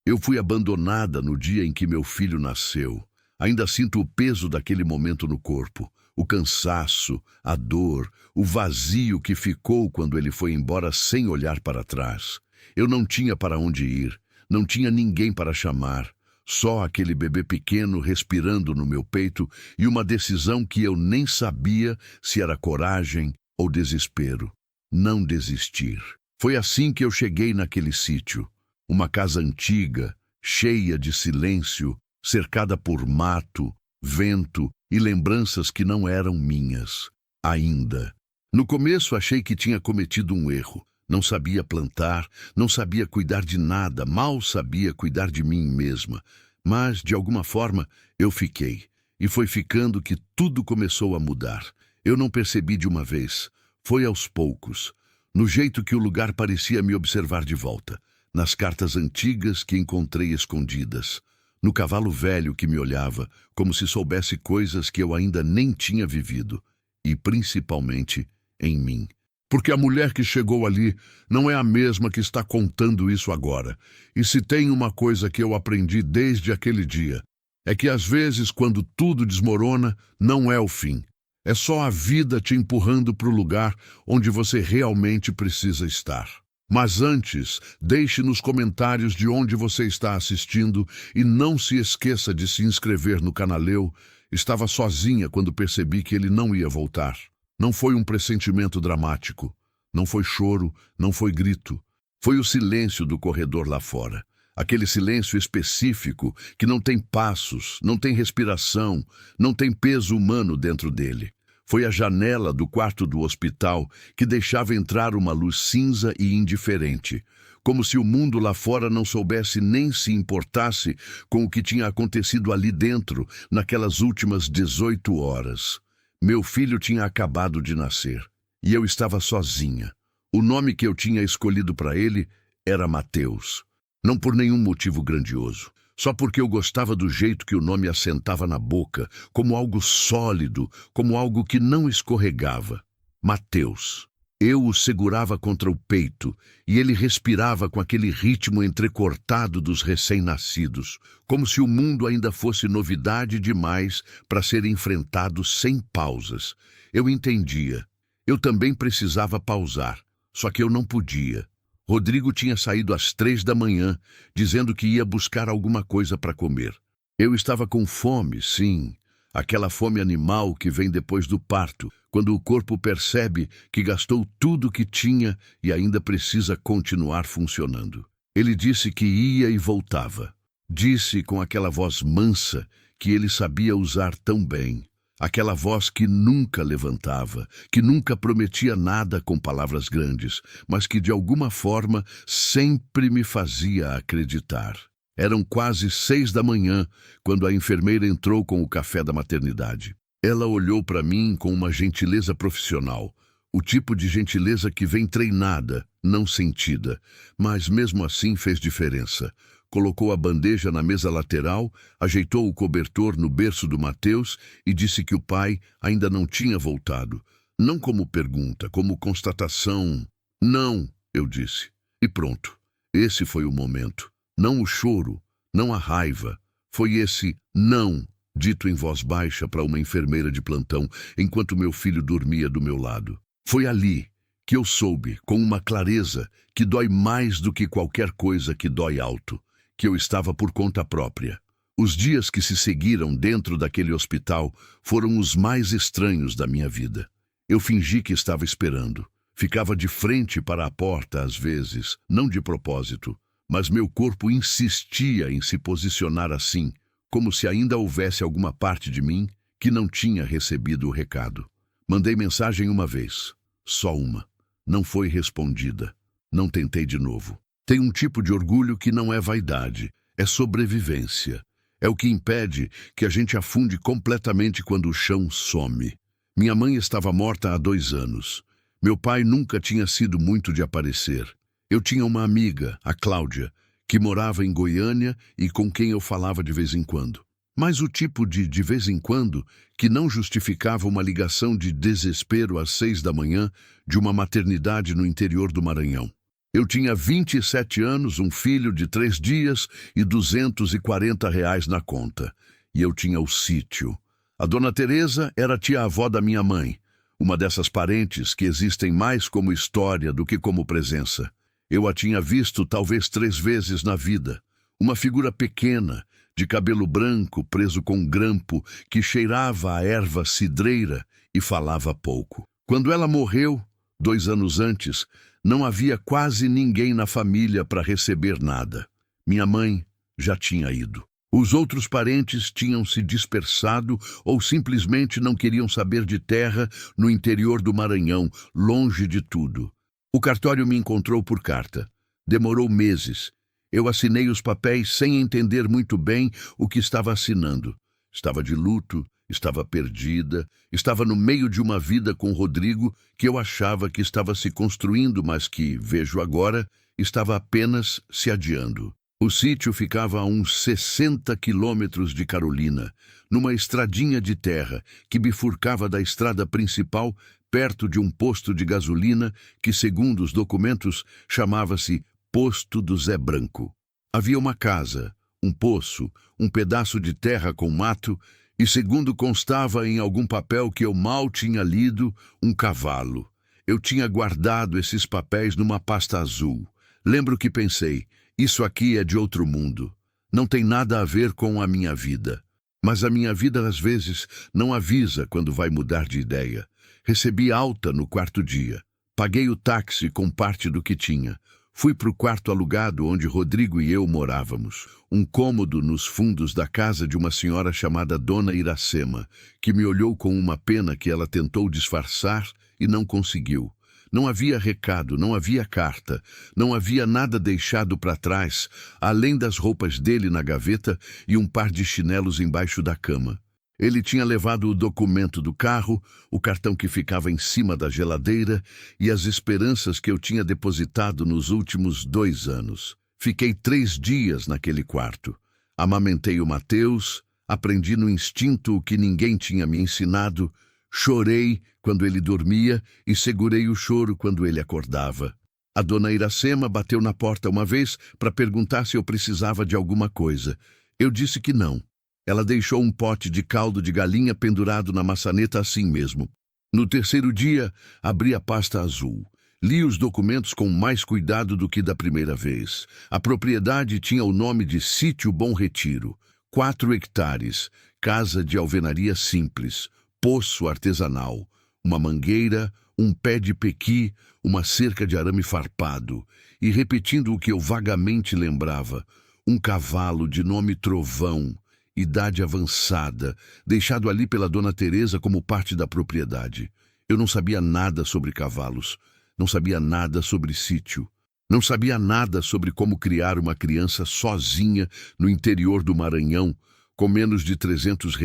Eu fui abandonada no dia em que meu filho nasceu. Ainda sinto o peso daquele momento no corpo, o cansaço, a dor, o vazio que ficou quando ele foi embora sem olhar para trás. Eu não tinha para onde ir, não tinha ninguém para chamar, só aquele bebê pequeno respirando no meu peito e uma decisão que eu nem sabia se era coragem ou desespero. Não desistir. Foi assim que eu cheguei naquele sítio. Uma casa antiga, cheia de silêncio, cercada por mato, vento e lembranças que não eram minhas, ainda. No começo achei que tinha cometido um erro. Não sabia plantar, não sabia cuidar de nada, mal sabia cuidar de mim mesma. Mas, de alguma forma, eu fiquei. E foi ficando que tudo começou a mudar. Eu não percebi de uma vez. Foi aos poucos. No jeito que o lugar parecia me observar de volta. Nas cartas antigas que encontrei escondidas. No cavalo velho que me olhava, como se soubesse coisas que eu ainda nem tinha vivido. E, principalmente, em mim. Porque a mulher que chegou ali não é a mesma que está contando isso agora. E se tem uma coisa que eu aprendi desde aquele dia, é que às vezes, quando tudo desmorona, não é o fim. É só a vida te empurrando para o lugar onde você realmente precisa estar. Mas antes, deixe nos comentários de onde você está assistindo e não se esqueça de se inscrever no Canaleu. Estava sozinha quando percebi que ele não ia voltar. Não foi um pressentimento dramático. Não foi choro, não foi grito. Foi o silêncio do corredor lá fora. Aquele silêncio específico que não tem passos, não tem respiração, não tem peso humano dentro dele. Foi a janela do quarto do hospital que deixava entrar uma luz cinza e indiferente, como se o mundo lá fora não soubesse nem se importasse com o que tinha acontecido ali dentro naquelas últimas 18 horas. Meu filho tinha acabado de nascer e eu estava sozinha. O nome que eu tinha escolhido para ele era Mateus. Não por nenhum motivo grandioso. Só porque eu gostava do jeito que o nome assentava na boca, como algo sólido, como algo que não escorregava. Mateus. Eu o segurava contra o peito e ele respirava com aquele ritmo entrecortado dos recém-nascidos, como se o mundo ainda fosse novidade demais para ser enfrentado sem pausas. Eu entendia. Eu também precisava pausar, só que eu não podia. Rodrigo tinha saído às 3 da manhã, dizendo que ia buscar alguma coisa para comer. Eu estava com fome, sim. Aquela fome animal que vem depois do parto, quando o corpo percebe que gastou tudo o que tinha e ainda precisa continuar funcionando. Ele disse que ia e voltava. Disse com aquela voz mansa que ele sabia usar tão bem. Aquela voz que nunca levantava, que nunca prometia nada com palavras grandes, mas que de alguma forma sempre me fazia acreditar. Eram quase 6 da manhã quando a enfermeira entrou com o café da maternidade. Ela olhou para mim com uma gentileza profissional, o tipo de gentileza que vem treinada, não sentida, mas mesmo assim fez diferença. Colocou a bandeja na mesa lateral, ajeitou o cobertor no berço do Mateus e disse que o pai ainda não tinha voltado. Não como pergunta, como constatação. Não, eu disse. E pronto. Esse foi o momento. Não o choro, não a raiva. Foi esse não, dito em voz baixa para uma enfermeira de plantão, enquanto meu filho dormia do meu lado. Foi ali que eu soube, com uma clareza, que dói mais do que qualquer coisa que dói alto. Que eu estava por conta própria. Os dias que se seguiram dentro daquele hospital foram os mais estranhos da minha vida. Eu fingi que estava esperando. Ficava de frente para a porta às vezes, não de propósito, mas meu corpo insistia em se posicionar assim, como se ainda houvesse alguma parte de mim que não tinha recebido o recado. Mandei mensagem uma vez, só uma. Não foi respondida. Não tentei de novo. Tem um tipo de orgulho que não é vaidade, é sobrevivência. É o que impede que a gente afunde completamente quando o chão some. Minha mãe estava morta há 2 anos. Meu pai nunca tinha sido muito de aparecer. Eu tinha uma amiga, a Cláudia, que morava em Goiânia e com quem eu falava de vez em quando. Mas o tipo de vez em quando que não justificava uma ligação de desespero às 6 da manhã de uma maternidade no interior do Maranhão. Eu tinha 27 anos, um filho de 3 dias e R$ 240 na conta. E eu tinha o sítio. A dona Teresa era a tia-avó da minha mãe, uma dessas parentes que existem mais como história do que como presença. Eu a tinha visto talvez 3 vezes na vida. Uma figura pequena, de cabelo branco preso com grampo, que cheirava a erva cidreira e falava pouco. Quando ela morreu, 2 anos antes, não havia quase ninguém na família para receber nada. Minha mãe já tinha ido. Os outros parentes tinham se dispersado ou simplesmente não queriam saber de terra no interior do Maranhão, longe de tudo. O cartório me encontrou por carta. Demorou meses. Eu assinei os papéis sem entender muito bem o que estava assinando. Estava de luto, estava perdida, estava no meio de uma vida com Rodrigo que eu achava que estava se construindo, mas que, vejo agora, estava apenas se adiando. O sítio ficava a uns 60 quilômetros de Carolina, numa estradinha de terra que bifurcava da estrada principal perto de um posto de gasolina que, segundo os documentos, chamava-se Posto do Zé Branco. Havia uma casa, um poço, um pedaço de terra com mato e, segundo constava em algum papel que eu mal tinha lido, um cavalo. Eu tinha guardado esses papéis numa pasta azul. Lembro que pensei, isso aqui é de outro mundo. Não tem nada a ver com a minha vida. Mas a minha vida, às vezes, não avisa quando vai mudar de ideia. Recebi alta no 4º dia. Paguei o táxi com parte do que tinha. Fui para o quarto alugado onde Rodrigo e eu morávamos. Um cômodo nos fundos da casa de uma senhora chamada Dona Iracema, que me olhou com uma pena que ela tentou disfarçar e não conseguiu. Não havia recado, não havia carta, não havia nada deixado para trás, além das roupas dele na gaveta e um par de chinelos embaixo da cama. Ele tinha levado o documento do carro, o cartão que ficava em cima da geladeira e as esperanças que eu tinha depositado nos últimos 2 anos. Fiquei 3 dias naquele quarto. Amamentei o Mateus, aprendi no instinto o que ninguém tinha me ensinado, chorei quando ele dormia e segurei o choro quando ele acordava. A Dona Iracema bateu na porta uma vez para perguntar se eu precisava de alguma coisa. Eu disse que não. Ela deixou um pote de caldo de galinha pendurado na maçaneta assim mesmo. No 3º dia, abri a pasta azul. Li os documentos com mais cuidado do que da primeira vez. A propriedade tinha o nome de Sítio Bom Retiro. 4 hectares, casa de alvenaria simples, poço artesanal, uma mangueira, um pé de pequi, uma cerca de arame farpado. E repetindo o que eu vagamente lembrava, um cavalo de nome Trovão, idade avançada, deixado ali pela Dona Teresa como parte da propriedade. Eu não sabia nada sobre cavalos, não sabia nada sobre sítio, não sabia nada sobre como criar uma criança sozinha no interior do Maranhão, com menos de R$ 300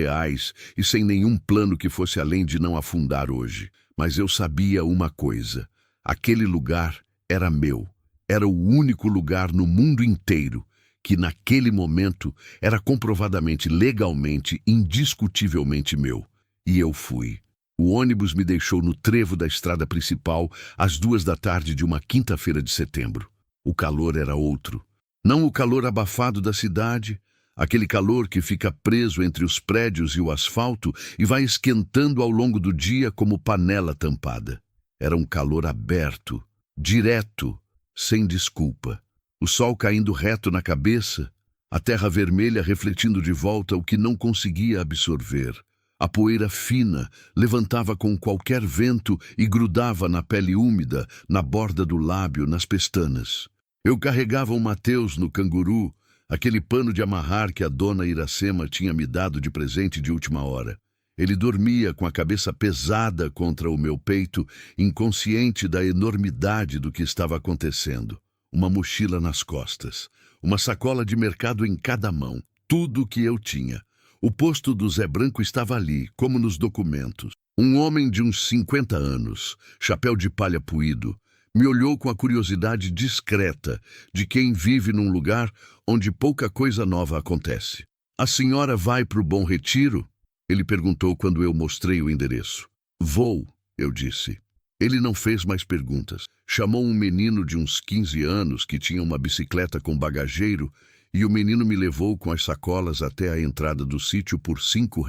e sem nenhum plano que fosse além de não afundar hoje. Mas eu sabia uma coisa, aquele lugar era meu, era o único lugar no mundo inteiro que naquele momento era comprovadamente, legalmente, indiscutivelmente meu. E eu fui. O ônibus me deixou no trevo da estrada principal às 2 da tarde de uma quinta-feira de setembro. O calor era outro. Não o calor abafado da cidade, aquele calor que fica preso entre os prédios e o asfalto e vai esquentando ao longo do dia como panela tampada. Era um calor aberto, direto, sem desculpa. O sol caindo reto na cabeça, a terra vermelha refletindo de volta o que não conseguia absorver. A poeira fina levantava com qualquer vento e grudava na pele úmida, na borda do lábio, nas pestanas. Eu carregava o Mateus no canguru, aquele pano de amarrar que a Dona Iracema tinha me dado de presente de última hora. Ele dormia com a cabeça pesada contra o meu peito, inconsciente da enormidade do que estava acontecendo. Uma mochila nas costas, uma sacola de mercado em cada mão, tudo o que eu tinha. O posto do Zé Branco estava ali, como nos documentos. Um homem de uns 50 anos, chapéu de palha puído, me olhou com a curiosidade discreta de quem vive num lugar onde pouca coisa nova acontece. "A senhora vai para o Bom Retiro?" Ele perguntou quando eu mostrei o endereço. "Vou", eu disse. Ele não fez mais perguntas. Chamou um menino de uns 15 anos que tinha uma bicicleta com bagageiro e o menino me levou com as sacolas até a entrada do sítio por R$ 5.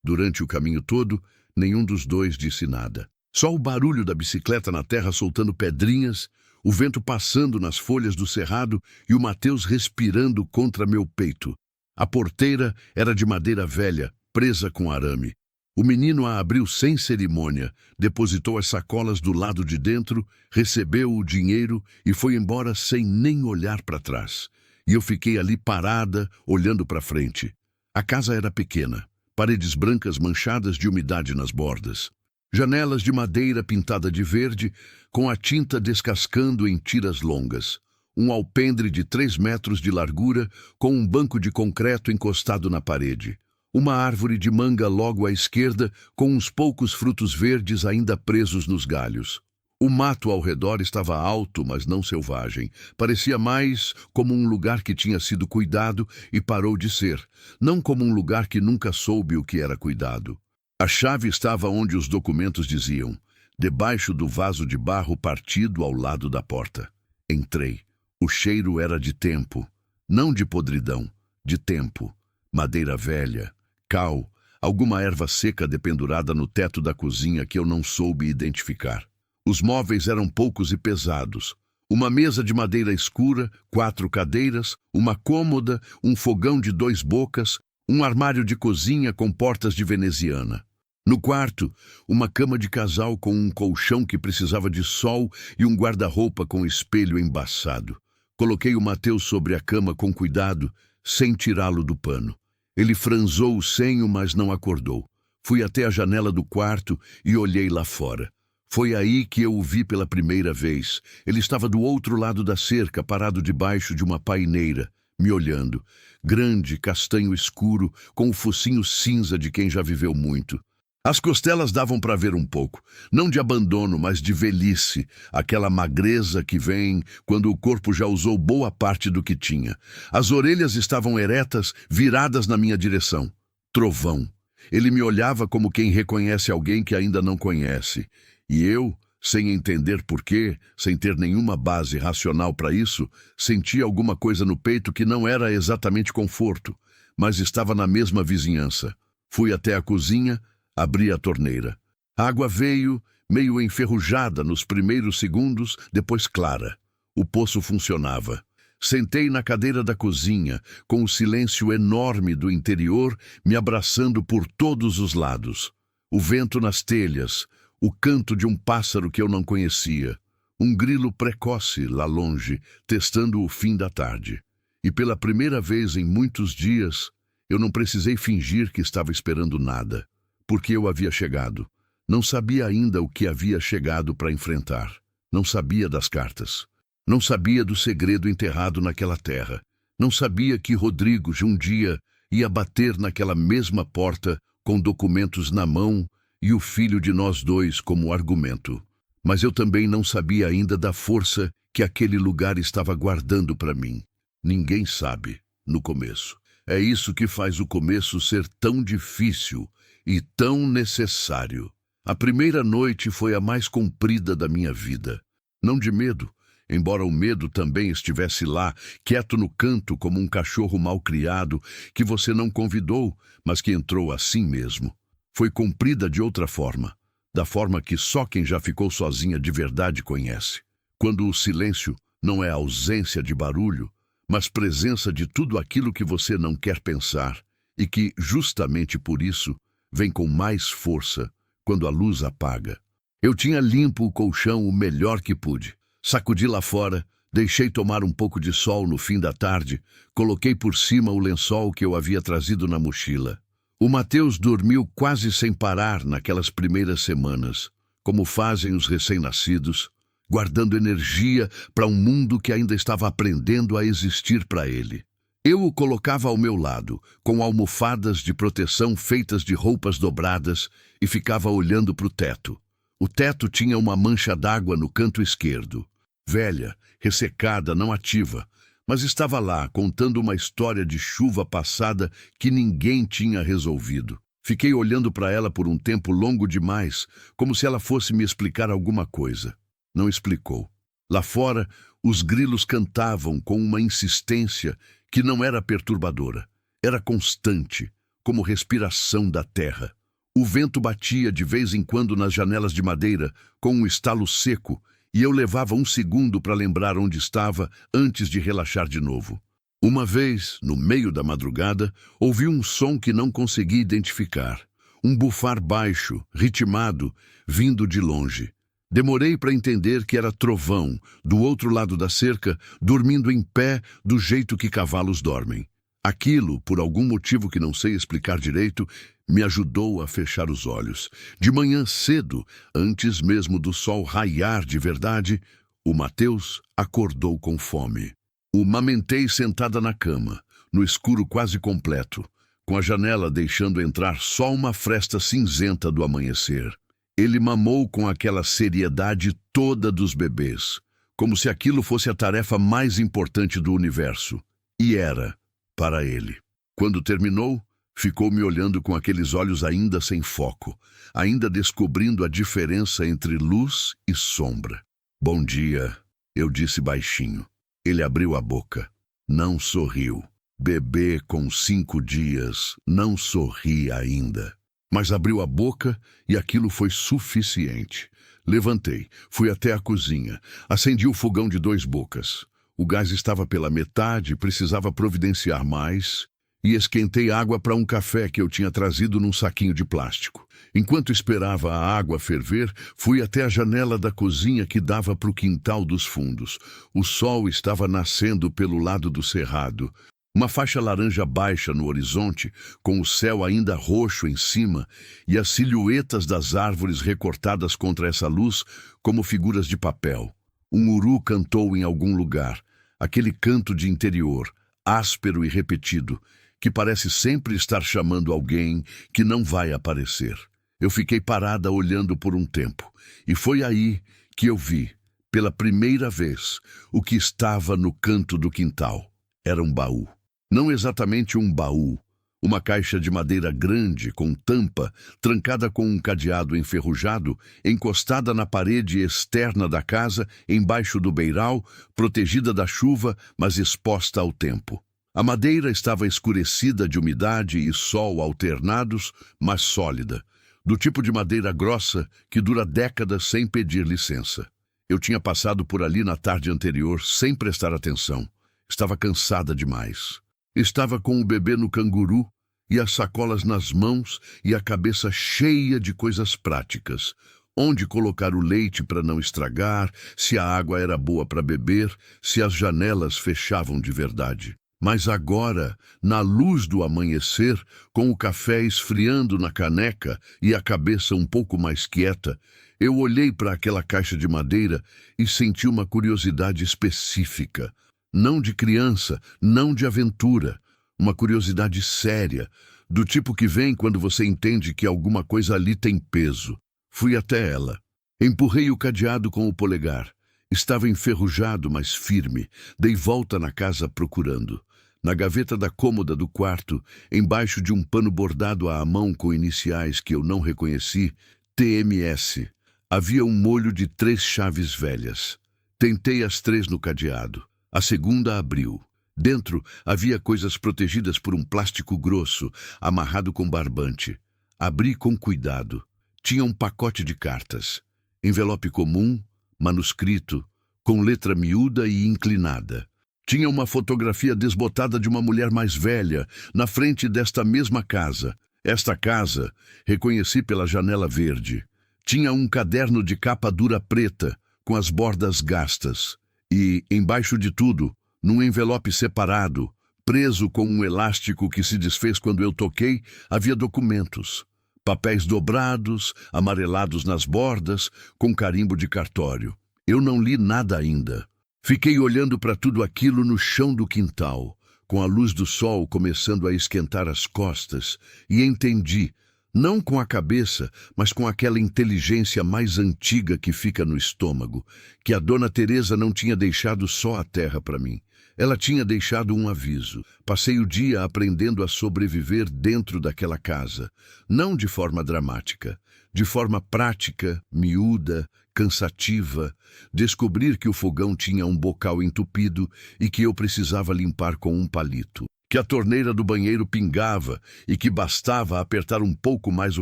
Durante o caminho todo, nenhum dos dois disse nada. Só o barulho da bicicleta na terra soltando pedrinhas, o vento passando nas folhas do cerrado e o Mateus respirando contra meu peito. A porteira era de madeira velha, presa com arame. O menino a abriu sem cerimônia, depositou as sacolas do lado de dentro, recebeu o dinheiro e foi embora sem nem olhar para trás. E eu fiquei ali parada, olhando para frente. A casa era pequena, paredes brancas manchadas de umidade nas bordas. Janelas de madeira pintada de verde, com a tinta descascando em tiras longas. Um alpendre de 3 metros de largura, com um banco de concreto encostado na parede. Uma árvore de manga logo à esquerda, com uns poucos frutos verdes ainda presos nos galhos. O mato ao redor estava alto, mas não selvagem. Parecia mais como um lugar que tinha sido cuidado e parou de ser, não como um lugar que nunca soube o que era cuidado. A chave estava onde os documentos diziam, debaixo do vaso de barro partido ao lado da porta. Entrei. O cheiro era de tempo, não de podridão, de tempo. Madeira velha, cal, alguma erva seca dependurada no teto da cozinha que eu não soube identificar. Os móveis eram poucos e pesados. Uma mesa de madeira escura, 4 cadeiras, uma cômoda, um fogão de 2 bocas, um armário de cozinha com portas de veneziana. No quarto, uma cama de casal com um colchão que precisava de sol e um guarda-roupa com espelho embaçado. Coloquei o Mateus sobre a cama com cuidado, sem tirá-lo do pano. Ele franzou o senho, mas não acordou. Fui até a janela do quarto e olhei lá fora. Foi aí que eu o vi pela primeira vez. Ele estava do outro lado da cerca, parado debaixo de uma paineira, me olhando. Grande, castanho escuro, com o focinho cinza de quem já viveu muito. As costelas davam para ver um pouco, não de abandono, mas de velhice, aquela magreza que vem quando o corpo já usou boa parte do que tinha. As orelhas estavam eretas, viradas na minha direção. Trovão. Ele me olhava como quem reconhece alguém que ainda não conhece. E eu, sem entender porquê, sem ter nenhuma base racional para isso, sentia alguma coisa no peito que não era exatamente conforto, mas estava na mesma vizinhança. Fui até a cozinha, abri a torneira. A água veio, meio enferrujada nos primeiros segundos, depois clara. O poço funcionava. Sentei na cadeira da cozinha, com o silêncio enorme do interior me abraçando por todos os lados. O vento nas telhas, o canto de um pássaro que eu não conhecia, um grilo precoce lá longe, testando o fim da tarde. E pela primeira vez em muitos dias, eu não precisei fingir que estava esperando nada, porque eu havia chegado. Não sabia ainda o que havia chegado para enfrentar. Não sabia das cartas. Não sabia do segredo enterrado naquela terra. Não sabia que Rodrigo, um dia, ia bater naquela mesma porta com documentos na mão e o filho de nós dois como argumento. Mas eu também não sabia ainda da força que aquele lugar estava guardando para mim. Ninguém sabe, no começo. É isso que faz o começo ser tão difícil e tão necessário. A primeira noite foi a mais comprida da minha vida. Não de medo, embora o medo também estivesse lá, quieto no canto como um cachorro mal criado que você não convidou, mas que entrou assim mesmo. Foi comprida de outra forma, da forma que só quem já ficou sozinha de verdade conhece. Quando o silêncio não é ausência de barulho, mas presença de tudo aquilo que você não quer pensar e que, justamente por isso, vem com mais força quando a luz apaga. Eu tinha limpo o colchão o melhor que pude. Sacudi lá fora, deixei tomar um pouco de sol no fim da tarde, coloquei por cima o lençol que eu havia trazido na mochila. O Mateus dormiu quase sem parar naquelas primeiras semanas, como fazem os recém-nascidos, guardando energia para um mundo que ainda estava aprendendo a existir para ele. Eu o colocava ao meu lado, com almofadas de proteção feitas de roupas dobradas, e ficava olhando para o teto. O teto tinha uma mancha d'água no canto esquerdo. Velha, ressecada, não ativa, mas estava lá, contando uma história de chuva passada que ninguém tinha resolvido. Fiquei olhando para ela por um tempo longo demais, como se ela fosse me explicar alguma coisa. Não explicou. Lá fora, os grilos cantavam com uma insistência que não era perturbadora. Era constante, como respiração da terra. O vento batia de vez em quando nas janelas de madeira, com um estalo seco, e eu levava um segundo para lembrar onde estava antes de relaxar de novo. Uma vez, no meio da madrugada, ouvi um som que não consegui identificar. Um bufar baixo, ritmado, vindo de longe. Demorei para entender que era trovão, do outro lado da cerca, dormindo em pé do jeito que cavalos dormem. Aquilo, por algum motivo que não sei explicar direito, me ajudou a fechar os olhos. De manhã cedo, antes mesmo do sol raiar de verdade, o Mateus acordou com fome. O mamentei sentada na cama, no escuro quase completo, com a janela deixando entrar só uma fresta cinzenta do amanhecer. Ele mamou com aquela seriedade toda dos bebês, como se aquilo fosse a tarefa mais importante do universo. E era, para ele. Quando terminou, ficou me olhando com aqueles olhos ainda sem foco, ainda descobrindo a diferença entre luz e sombra. "Bom dia", eu disse baixinho. Ele abriu a boca. Não sorriu. Bebê com 5 dias não sorri ainda. Mas abriu a boca e aquilo foi suficiente. Levantei, fui até a cozinha, acendi o fogão de 2 bocas. O gás estava pela metade, precisava providenciar mais, e esquentei água para um café que eu tinha trazido num saquinho de plástico. Enquanto esperava a água ferver, fui até a janela da cozinha que dava para o quintal dos fundos. O sol estava nascendo pelo lado do cerrado. Uma faixa laranja baixa no horizonte, com o céu ainda roxo em cima, e as silhuetas das árvores recortadas contra essa luz como figuras de papel. Um uru cantou em algum lugar, aquele canto de interior, áspero e repetido, que parece sempre estar chamando alguém que não vai aparecer. Eu fiquei parada olhando por um tempo, e foi aí que eu vi, pela primeira vez, o que estava no canto do quintal. Era um baú. Não exatamente um baú, uma caixa de madeira grande, com tampa, trancada com um cadeado enferrujado, encostada na parede externa da casa, embaixo do beiral, protegida da chuva, mas exposta ao tempo. A madeira estava escurecida de umidade e sol alternados, mas sólida, do tipo de madeira grossa que dura décadas sem pedir licença. Eu tinha passado por ali na tarde anterior sem prestar atenção. Estava cansada demais. Estava com o bebê no canguru e as sacolas nas mãos e a cabeça cheia de coisas práticas. Onde colocar o leite para não estragar, se a água era boa para beber, se as janelas fechavam de verdade. Mas agora, na luz do amanhecer, com o café esfriando na caneca e a cabeça um pouco mais quieta, eu olhei para aquela caixa de madeira e senti uma curiosidade específica. Não de criança, não de aventura. Uma curiosidade séria, do tipo que vem quando você entende que alguma coisa ali tem peso. Fui até ela. Empurrei o cadeado com o polegar. Estava enferrujado, mas firme. Dei volta na casa procurando. Na gaveta da cômoda do quarto, embaixo de um pano bordado à mão com iniciais que eu não reconheci, TMS, havia um molho de 3 chaves velhas. Tentei as 3 no cadeado. A segunda abriu. Dentro havia coisas protegidas por um plástico grosso, amarrado com barbante. Abri com cuidado. Tinha um pacote de cartas. Envelope comum, manuscrito, com letra miúda e inclinada. Tinha uma fotografia desbotada de uma mulher mais velha, na frente desta mesma casa. Esta casa, reconheci pela janela verde. Tinha um caderno de capa dura preta, com as bordas gastas. E, embaixo de tudo, num envelope separado, preso com um elástico que se desfez quando eu toquei, havia documentos. Papéis dobrados, amarelados nas bordas, com carimbo de cartório. Eu não li nada ainda. Fiquei olhando para tudo aquilo no chão do quintal, com a luz do sol começando a esquentar as costas, e entendi, Não com a cabeça, mas com aquela inteligência mais antiga que fica no estômago, que a Dona Teresa não tinha deixado só a terra para mim. Ela tinha deixado um aviso. Passei o dia aprendendo a sobreviver dentro daquela casa, não de forma dramática, de forma prática, miúda, cansativa. Descobrir que o fogão tinha um bocal entupido e que eu precisava limpar com um palito, que a torneira do banheiro pingava e que bastava apertar um pouco mais o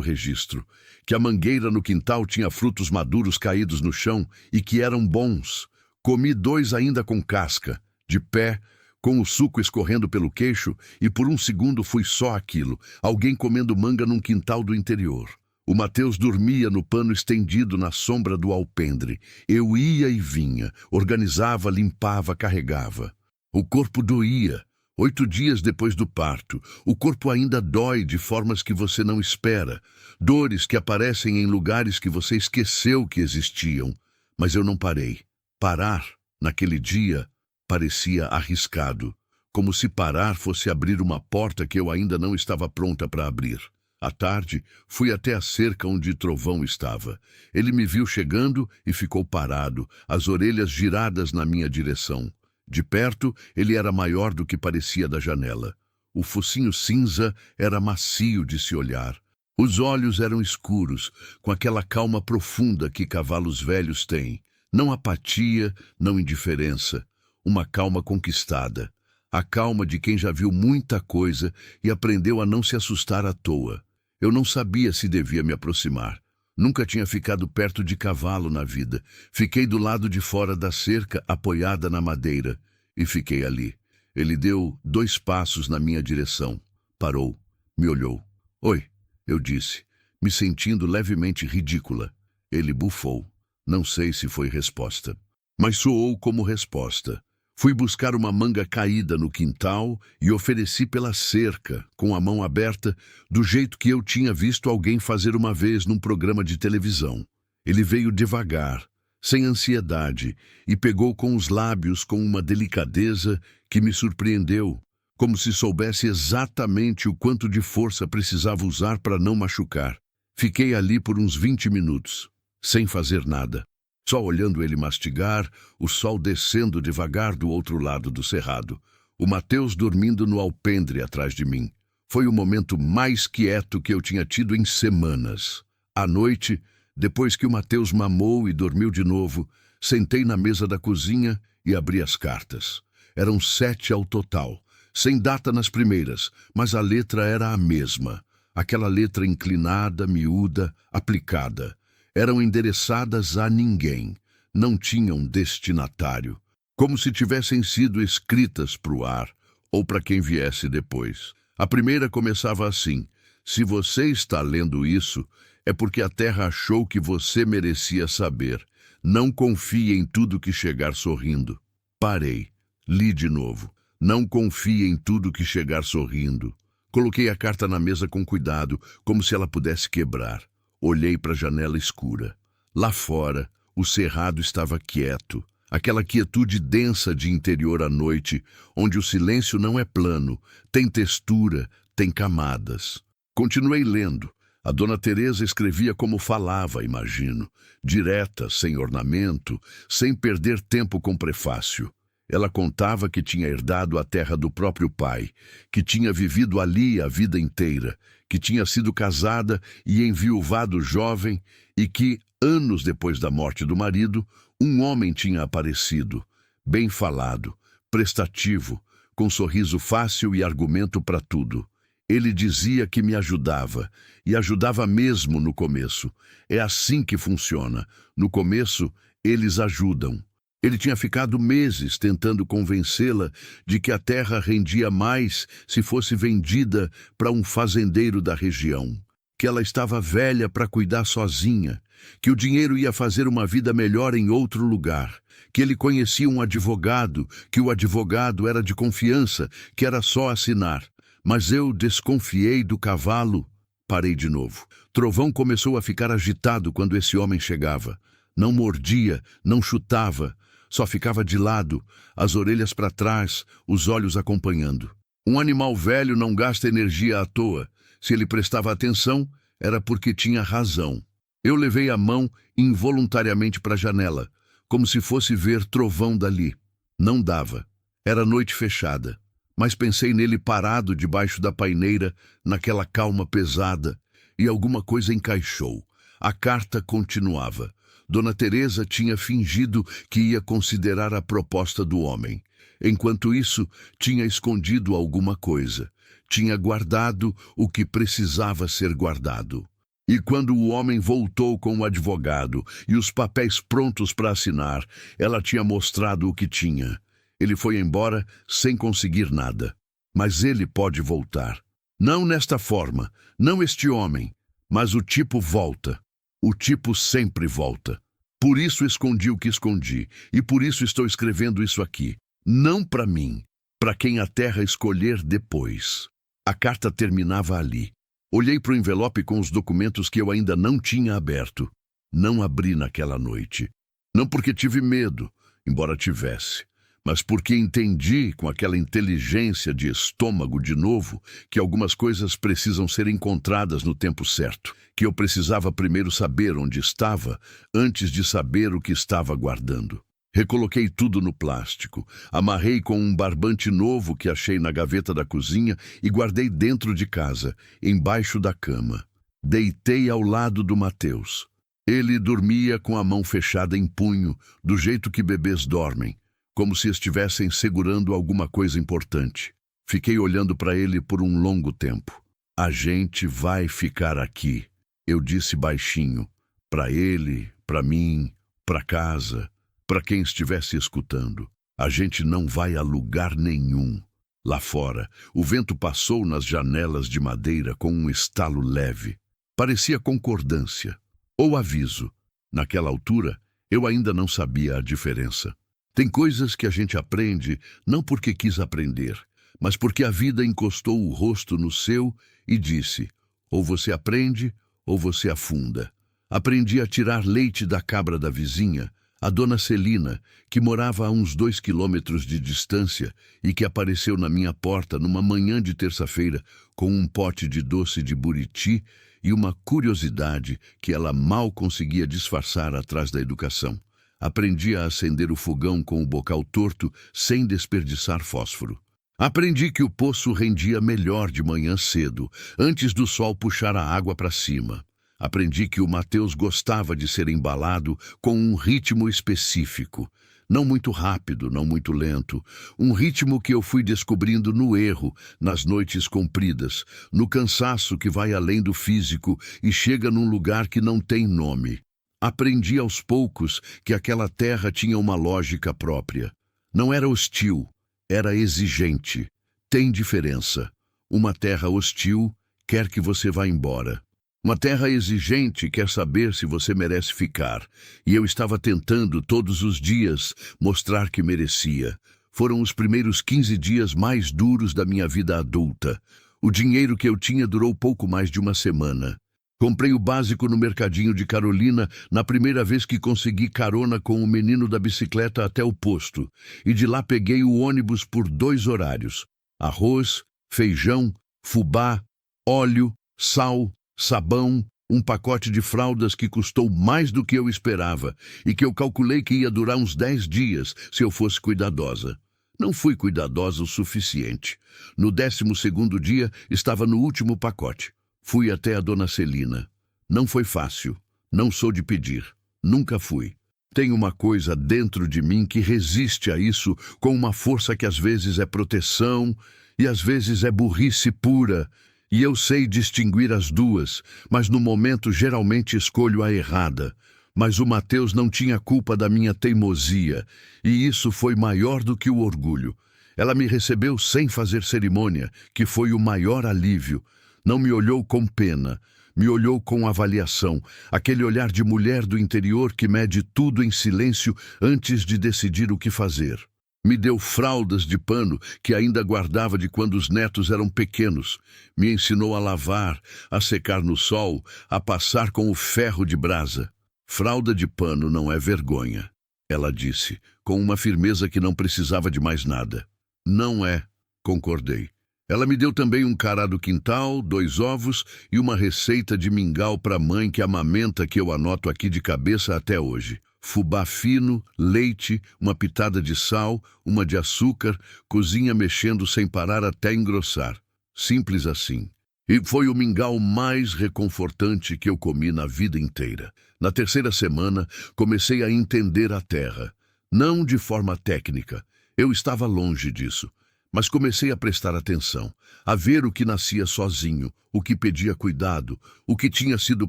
registro, que a mangueira no quintal tinha frutos maduros caídos no chão e que eram bons. Comi 2 ainda com casca, de pé, com o suco escorrendo pelo queixo, e por um segundo fui só aquilo, alguém comendo manga num quintal do interior. O Mateus dormia no pano estendido na sombra do alpendre. Eu ia e vinha, organizava, limpava, carregava. O corpo doía. 8 dias depois do parto, o corpo ainda dói de formas que você não espera. Dores que aparecem em lugares que você esqueceu que existiam. Mas eu não parei. Parar, naquele dia, parecia arriscado. Como se parar fosse abrir uma porta que eu ainda não estava pronta para abrir. À tarde, fui até a cerca onde Trovão estava. Ele me viu chegando e ficou parado, as orelhas giradas na minha direção. De perto, ele era maior do que parecia da janela. O focinho cinza era macio de se olhar. Os olhos eram escuros, com aquela calma profunda que cavalos velhos têm. Não apatia, não indiferença. Uma calma conquistada. A calma de quem já viu muita coisa e aprendeu a não se assustar à toa. Eu não sabia se devia me aproximar. Nunca tinha ficado perto de cavalo na vida. Fiquei do lado de fora da cerca, apoiada na madeira, e fiquei ali. Ele deu 2 passos na minha direção. Parou, me olhou. Oi, eu disse, me sentindo levemente ridícula. Ele bufou. Não sei se foi resposta, mas soou como resposta. Fui buscar uma manga caída no quintal e ofereci pela cerca, com a mão aberta, do jeito que eu tinha visto alguém fazer uma vez num programa de televisão. Ele veio devagar, sem ansiedade, e pegou com os lábios com uma delicadeza que me surpreendeu, como se soubesse exatamente o quanto de força precisava usar para não machucar. Fiquei ali por uns 20 minutos, sem fazer nada. Só olhando ele mastigar, o sol descendo devagar do outro lado do cerrado. O Mateus dormindo no alpendre atrás de mim. Foi o momento mais quieto que eu tinha tido em semanas. À noite, depois que o Mateus mamou e dormiu de novo, sentei na mesa da cozinha e abri as cartas. Eram 7 ao total, sem data nas primeiras, mas a letra era a mesma. Aquela letra inclinada, miúda, aplicada. Eram endereçadas a ninguém, não tinham destinatário, como se tivessem sido escritas para o ar ou para quem viesse depois. A primeira começava assim: se você está lendo isso, é porque a terra achou que você merecia saber. Não confie em tudo que chegar sorrindo. Parei, li de novo. Não confie em tudo que chegar sorrindo. Coloquei a carta na mesa com cuidado, como se ela pudesse quebrar. Olhei para a janela escura. Lá fora, o cerrado estava quieto. Aquela quietude densa de interior à noite, onde o silêncio não é plano, tem textura, tem camadas. Continuei lendo. A Dona Teresa escrevia como falava, imagino. Direta, sem ornamento, sem perder tempo com prefácio. Ela contava que tinha herdado a terra do próprio pai, que tinha vivido ali a vida inteira, que tinha sido casada e enviuvado jovem e que, anos depois da morte do marido, um homem tinha aparecido, bem falado, prestativo, com sorriso fácil e argumento para tudo. Ele dizia que me ajudava, e ajudava mesmo no começo. É assim que funciona. No começo, eles ajudam. Ele tinha ficado meses tentando convencê-la de que a terra rendia mais se fosse vendida para um fazendeiro da região, que ela estava velha para cuidar sozinha, que o dinheiro ia fazer uma vida melhor em outro lugar, que ele conhecia um advogado, que o advogado era de confiança, que era só assinar. Mas eu desconfiei do cavalo. Parei de novo. Trovão começou a ficar agitado quando esse homem chegava. Não mordia, não chutava. Só ficava de lado, as orelhas para trás, os olhos acompanhando. Um animal velho não gasta energia à toa. Se ele prestava atenção, era porque tinha razão. Eu levei a mão involuntariamente para a janela, como se fosse ver trovão dali. Não dava. Era noite fechada. Mas pensei nele parado debaixo da paineira, naquela calma pesada, e alguma coisa encaixou. A carta continuava. Dona Teresa tinha fingido que ia considerar a proposta do homem. Enquanto isso, tinha escondido alguma coisa. Tinha guardado o que precisava ser guardado. E quando o homem voltou com o advogado e os papéis prontos para assinar, ela tinha mostrado o que tinha. Ele foi embora sem conseguir nada. Mas ele pode voltar. Não nesta forma, não este homem, mas o tipo volta. O tipo sempre volta. Por isso escondi o que escondi, e por isso estou escrevendo isso aqui. Não para mim, para quem a terra escolher depois. A carta terminava ali. Olhei para o envelope com os documentos que eu ainda não tinha aberto. Não abri naquela noite. Não porque tive medo, embora tivesse, mas porque entendi, com aquela inteligência de estômago de novo, que algumas coisas precisam ser encontradas no tempo certo, que eu precisava primeiro saber onde estava, antes de saber o que estava guardando. Recoloquei tudo no plástico, amarrei com um barbante novo que achei na gaveta da cozinha e guardei dentro de casa, embaixo da cama. Deitei ao lado do Mateus. Ele dormia com a mão fechada em punho, do jeito que bebês dormem, como se estivessem segurando alguma coisa importante. Fiquei olhando para ele por um longo tempo. A gente vai ficar aqui, eu disse baixinho, para ele, para mim, para casa. Para quem estivesse escutando, a gente não vai a lugar nenhum. Lá fora, o vento passou nas janelas de madeira com um estalo leve. Parecia concordância, ou aviso. Naquela altura, eu ainda não sabia a diferença. Tem coisas que a gente aprende não porque quis aprender, mas porque a vida encostou o rosto no seu e disse, ou você aprende, ou você afunda. Aprendi a tirar leite da cabra da vizinha, a dona Celina, que morava a uns 2 quilômetros de distância e que apareceu na minha porta numa manhã de terça-feira com um pote de doce de buriti e uma curiosidade que ela mal conseguia disfarçar atrás da educação. Aprendi a acender o fogão com o bocal torto sem desperdiçar fósforo. Aprendi que o poço rendia melhor de manhã cedo, antes do sol puxar a água para cima. Aprendi que o Mateus gostava de ser embalado com um ritmo específico. Não muito rápido, não muito lento. Um ritmo que eu fui descobrindo no erro, nas noites compridas, no cansaço que vai além do físico e chega num lugar que não tem nome. Aprendi aos poucos que aquela terra tinha uma lógica própria. Não era hostil, era exigente. Tem diferença. Uma terra hostil quer que você vá embora. Uma terra exigente quer saber se você merece ficar, e eu estava tentando todos os dias mostrar que merecia. Foram os primeiros 15 dias mais duros da minha vida adulta. O dinheiro que eu tinha durou pouco mais de uma semana. Comprei o básico no mercadinho de Carolina na primeira vez que consegui carona com o menino da bicicleta até o posto, e de lá peguei o ônibus por 2 horários. Arroz, feijão, fubá, óleo, sal, sabão, um pacote de fraldas que custou mais do que eu esperava e que eu calculei que ia durar uns 10 dias se eu fosse cuidadosa. Não fui cuidadosa o suficiente. No 12º dia, estava no último pacote. Fui até a dona Celina. Não foi fácil. Não sou de pedir. Nunca fui. Tem uma coisa dentro de mim que resiste a isso com uma força que às vezes é proteção e às vezes é burrice pura. E eu sei distinguir as duas, mas no momento geralmente escolho a errada. Mas o Mateus não tinha culpa da minha teimosia, e isso foi maior do que o orgulho. Ela me recebeu sem fazer cerimônia, que foi o maior alívio. Não me olhou com pena, me olhou com avaliação, aquele olhar de mulher do interior que mede tudo em silêncio antes de decidir o que fazer. Me deu fraldas de pano que ainda guardava de quando os netos eram pequenos. Me ensinou a lavar, a secar no sol, a passar com o ferro de brasa. Fralda de pano não é vergonha, ela disse, com uma firmeza que não precisava de mais nada. Não é, concordei. Ela me deu também um cará do quintal, 2 ovos e uma receita de mingau para a mãe que amamenta que eu anoto aqui de cabeça até hoje. Fubá fino, leite, uma pitada de sal, uma de açúcar, cozinha mexendo sem parar até engrossar. Simples assim. E foi o mingau mais reconfortante que eu comi na vida inteira. Na 3ª semana, comecei a entender a terra. Não de forma técnica. Eu estava longe disso. Mas comecei a prestar atenção, a ver o que nascia sozinho, o que pedia cuidado, o que tinha sido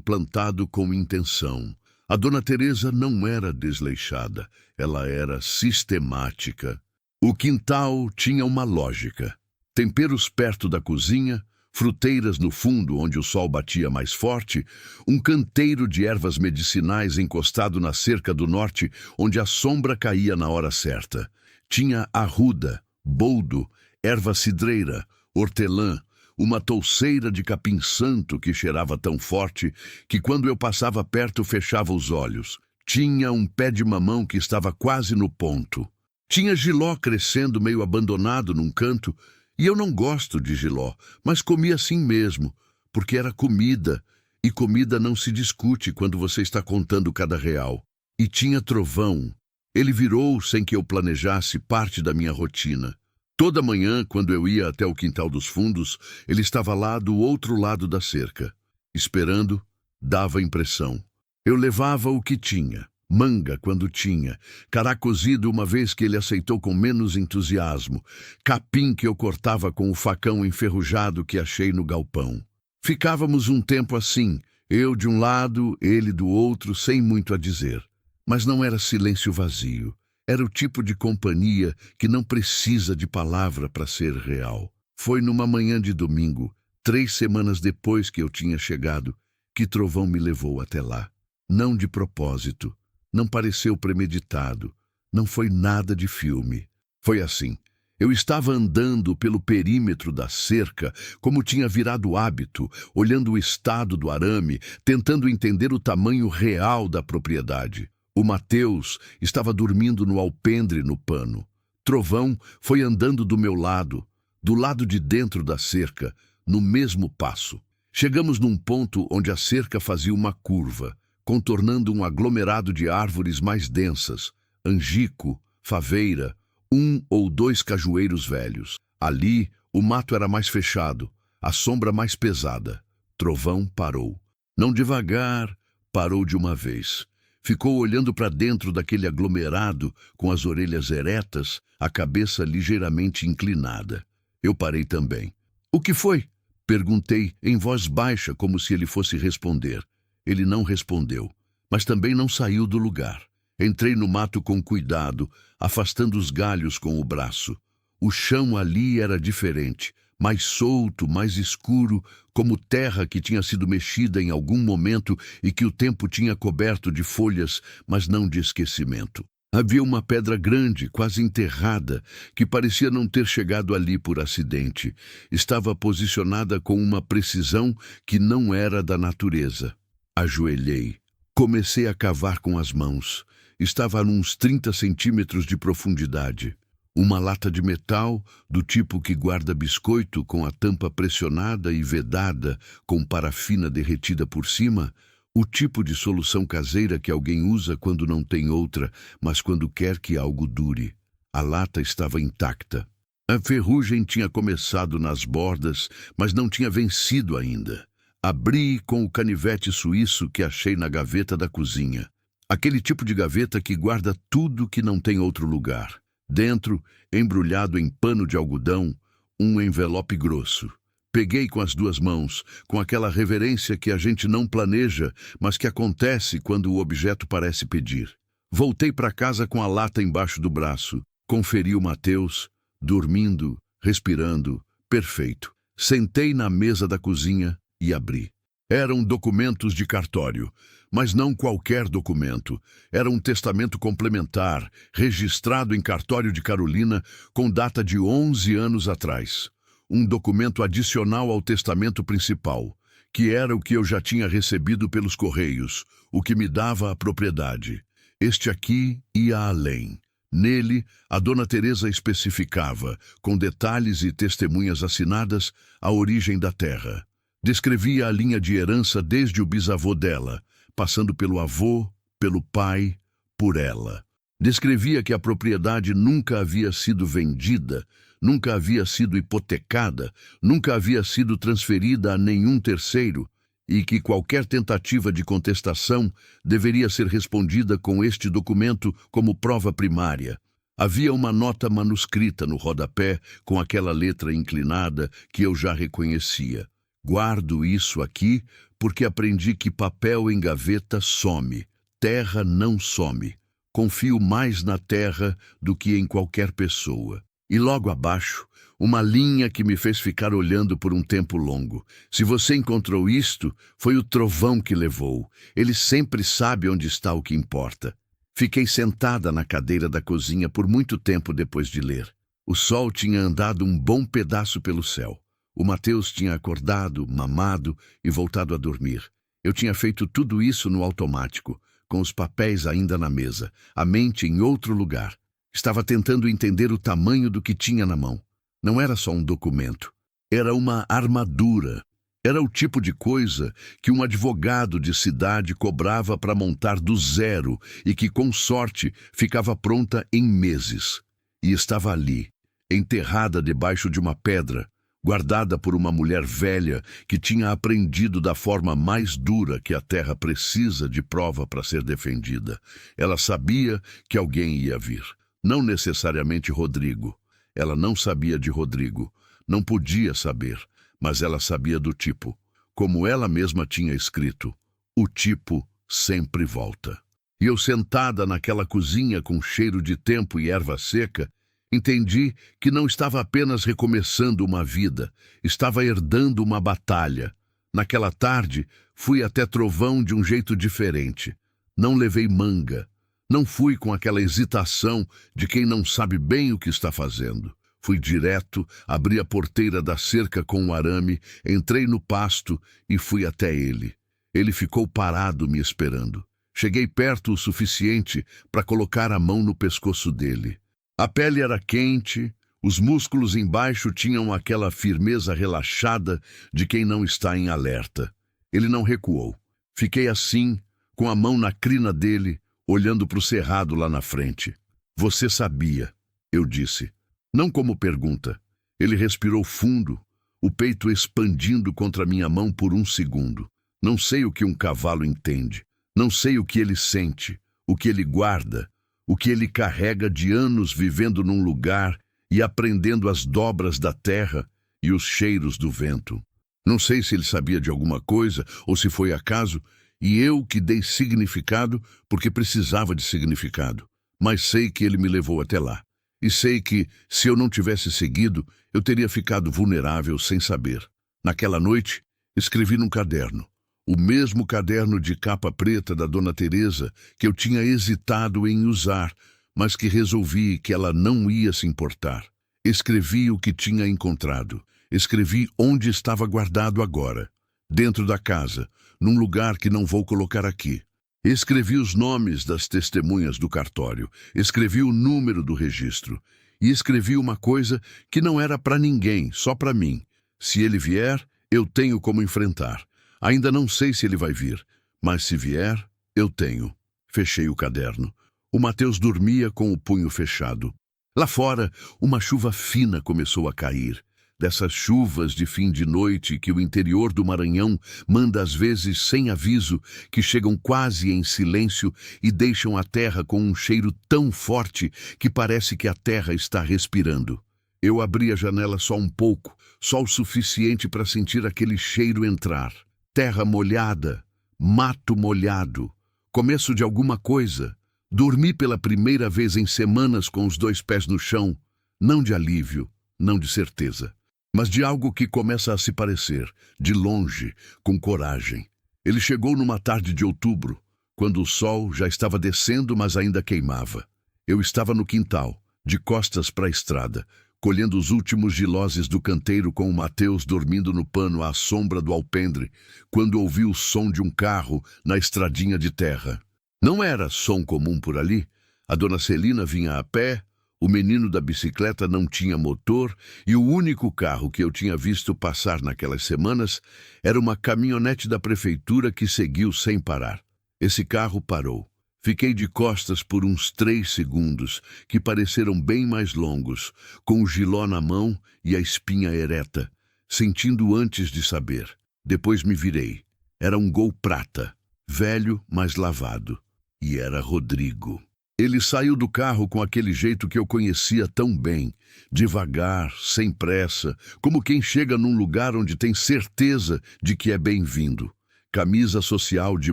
plantado com intenção. A Dona Teresa não era desleixada, ela era sistemática. O quintal tinha uma lógica. Temperos perto da cozinha, fruteiras no fundo onde o sol batia mais forte, um canteiro de ervas medicinais encostado na cerca do norte onde a sombra caía na hora certa. Tinha arruda, boldo, erva cidreira, hortelã, uma touceira de capim-santo que cheirava tão forte que quando eu passava perto fechava os olhos. Tinha um pé de mamão que estava quase no ponto. Tinha jiló crescendo meio abandonado num canto, e eu não gosto de jiló, mas comi assim mesmo, porque era comida, e comida não se discute quando você está contando cada real. E tinha trovão. Ele virou, sem que eu planejasse, parte da minha rotina. Toda manhã, quando eu ia até o quintal dos fundos, ele estava lá do outro lado da cerca. Esperando, dava impressão. Eu levava o que tinha, manga quando tinha, cará cozido uma vez que ele aceitou com menos entusiasmo, capim que eu cortava com o facão enferrujado que achei no galpão. Ficávamos um tempo assim, eu de um lado, ele do outro, sem muito a dizer. Mas não era silêncio vazio. Era o tipo de companhia que não precisa de palavra para ser real. Foi numa manhã de domingo, 3 semanas depois que eu tinha chegado, que Trovão me levou até lá. Não de propósito, não pareceu premeditado, não foi nada de filme. Foi assim. Eu estava andando pelo perímetro da cerca, como tinha virado hábito, olhando o estado do arame, tentando entender o tamanho real da propriedade. O Mateus estava dormindo no alpendre no pano. Trovão foi andando do meu lado, do lado de dentro da cerca, no mesmo passo. Chegamos num ponto onde a cerca fazia uma curva, contornando um aglomerado de árvores mais densas, angico, faveira, 1 ou 2 cajueiros velhos. Ali, o mato era mais fechado, a sombra mais pesada. Trovão parou. Não devagar, parou de uma vez. Ficou olhando para dentro daquele aglomerado, com as orelhas eretas, a cabeça ligeiramente inclinada. Eu parei também. "O que foi?" Perguntei, em voz baixa, como se ele fosse responder. Ele não respondeu, mas também não saiu do lugar. Entrei no mato com cuidado, afastando os galhos com o braço. O chão ali era diferente, mais solto, mais escuro, como terra que tinha sido mexida em algum momento e que o tempo tinha coberto de folhas, mas não de esquecimento. Havia uma pedra grande, quase enterrada, que parecia não ter chegado ali por acidente. Estava posicionada com uma precisão que não era da natureza. Ajoelhei. Comecei a cavar com as mãos. Estava a uns 30 centímetros de profundidade. Uma lata de metal, do tipo que guarda biscoito com a tampa pressionada e vedada com parafina derretida por cima, o tipo de solução caseira que alguém usa quando não tem outra, mas quando quer que algo dure. A lata estava intacta. A ferrugem tinha começado nas bordas, mas não tinha vencido ainda. Abri com o canivete suíço que achei na gaveta da cozinha. Aquele tipo de gaveta que guarda tudo que não tem outro lugar. Dentro, embrulhado em pano de algodão, um envelope grosso. Peguei com as 2 mãos, com aquela reverência que a gente não planeja, mas que acontece quando o objeto parece pedir. Voltei para casa com a lata embaixo do braço. Conferi o Mateus, dormindo, respirando, perfeito. Sentei na mesa da cozinha e abri. Eram documentos de cartório, mas não qualquer documento. Era um testamento complementar, registrado em cartório de Carolina, com data de 11 anos atrás. Um documento adicional ao testamento principal, que era o que eu já tinha recebido pelos correios, o que me dava a propriedade. Este aqui ia além. Nele, a Dona Teresa especificava, com detalhes e testemunhas assinadas, a origem da terra. Descrevia a linha de herança desde o bisavô dela, passando pelo avô, pelo pai, por ela. Descrevia que a propriedade nunca havia sido vendida, nunca havia sido hipotecada, nunca havia sido transferida a nenhum terceiro, e que qualquer tentativa de contestação deveria ser respondida com este documento como prova primária. Havia uma nota manuscrita no rodapé com aquela letra inclinada que eu já reconhecia. Guardo isso aqui porque aprendi que papel em gaveta some, terra não some. Confio mais na terra do que em qualquer pessoa. E logo abaixo, uma linha que me fez ficar olhando por um tempo longo. Se você encontrou isto, foi o trovão que levou. Ele sempre sabe onde está o que importa. Fiquei sentada na cadeira da cozinha por muito tempo depois de ler. O sol tinha andado um bom pedaço pelo céu. O Mateus tinha acordado, mamado e voltado a dormir. Eu tinha feito tudo isso no automático, com os papéis ainda na mesa, a mente em outro lugar. Estava tentando entender o tamanho do que tinha na mão. Não era só um documento. Era uma armadura. Era o tipo de coisa que um advogado de cidade cobrava para montar do zero e que, com sorte, ficava pronta em meses. E estava ali, enterrada debaixo de uma pedra, guardada por uma mulher velha que tinha aprendido da forma mais dura que a terra precisa de prova para ser defendida. Ela sabia que alguém ia vir. Não necessariamente Rodrigo. Ela não sabia de Rodrigo. Não podia saber, mas ela sabia do tipo. Como ela mesma tinha escrito, o tipo sempre volta. E eu, sentada naquela cozinha com cheiro de tempo e erva seca, entendi que não estava apenas recomeçando uma vida, estava herdando uma batalha. Naquela tarde, fui até Trovão de um jeito diferente. Não levei manga. Não fui com aquela hesitação de quem não sabe bem o que está fazendo. Fui direto, abri a porteira da cerca com um arame, entrei no pasto e fui até ele. Ele ficou parado me esperando. Cheguei perto o suficiente para colocar a mão no pescoço dele. A pele era quente, os músculos embaixo tinham aquela firmeza relaxada de quem não está em alerta. Ele não recuou. Fiquei assim, com a mão na crina dele, olhando para o cerrado lá na frente. Você sabia, eu disse. Não como pergunta. Ele respirou fundo, o peito expandindo contra minha mão por um segundo. Não sei o que um cavalo entende. Não sei o que ele sente, o que ele guarda, o que ele carrega de anos vivendo num lugar e aprendendo as dobras da terra e os cheiros do vento. Não sei se ele sabia de alguma coisa ou se foi acaso, e eu que dei significado porque precisava de significado. Mas sei que ele me levou até lá. E sei que, se eu não tivesse seguido, eu teria ficado vulnerável sem saber. Naquela noite, escrevi num caderno. O mesmo caderno de capa preta da Dona Teresa que eu tinha hesitado em usar, mas que resolvi que ela não ia se importar. Escrevi o que tinha encontrado. Escrevi onde estava guardado agora. Dentro da casa, num lugar que não vou colocar aqui. Escrevi os nomes das testemunhas do cartório, escrevi o número do registro, e escrevi uma coisa que não era para ninguém, só para mim. Se ele vier, eu tenho como enfrentar. Ainda não sei se ele vai vir, mas se vier, eu tenho. Fechei o caderno. O Mateus dormia com o punho fechado. Lá fora, uma chuva fina começou a cair. Dessas chuvas de fim de noite que o interior do Maranhão manda às vezes sem aviso, que chegam quase em silêncio e deixam a terra com um cheiro tão forte que parece que a terra está respirando. Eu abri a janela só um pouco, só o suficiente para sentir aquele cheiro entrar. Terra molhada, mato molhado, começo de alguma coisa. Dormi pela primeira vez em semanas com os 2 pés no chão, não de alívio, não de certeza, mas de algo que começa a se parecer, de longe, com coragem. Ele chegou numa tarde de outubro, quando o sol já estava descendo, mas ainda queimava. Eu estava no quintal, de costas para a estrada, colhendo os últimos giloses do canteiro com o Mateus dormindo no pano à sombra do alpendre, quando ouvi o som de um carro na estradinha de terra. Não era som comum por ali. A dona Celina vinha a pé, o menino da bicicleta não tinha motor e o único carro que eu tinha visto passar naquelas semanas era uma caminhonete da prefeitura que seguiu sem parar. Esse carro parou. Fiquei de costas por uns 3 segundos, que pareceram bem mais longos, com o jiló na mão e a espinha ereta, sentindo antes de saber. Depois me virei. Era um Gol prata, velho, mas lavado. E era Rodrigo. Ele saiu do carro com aquele jeito que eu conhecia tão bem, devagar, sem pressa, como quem chega num lugar onde tem certeza de que é bem-vindo. Camisa social de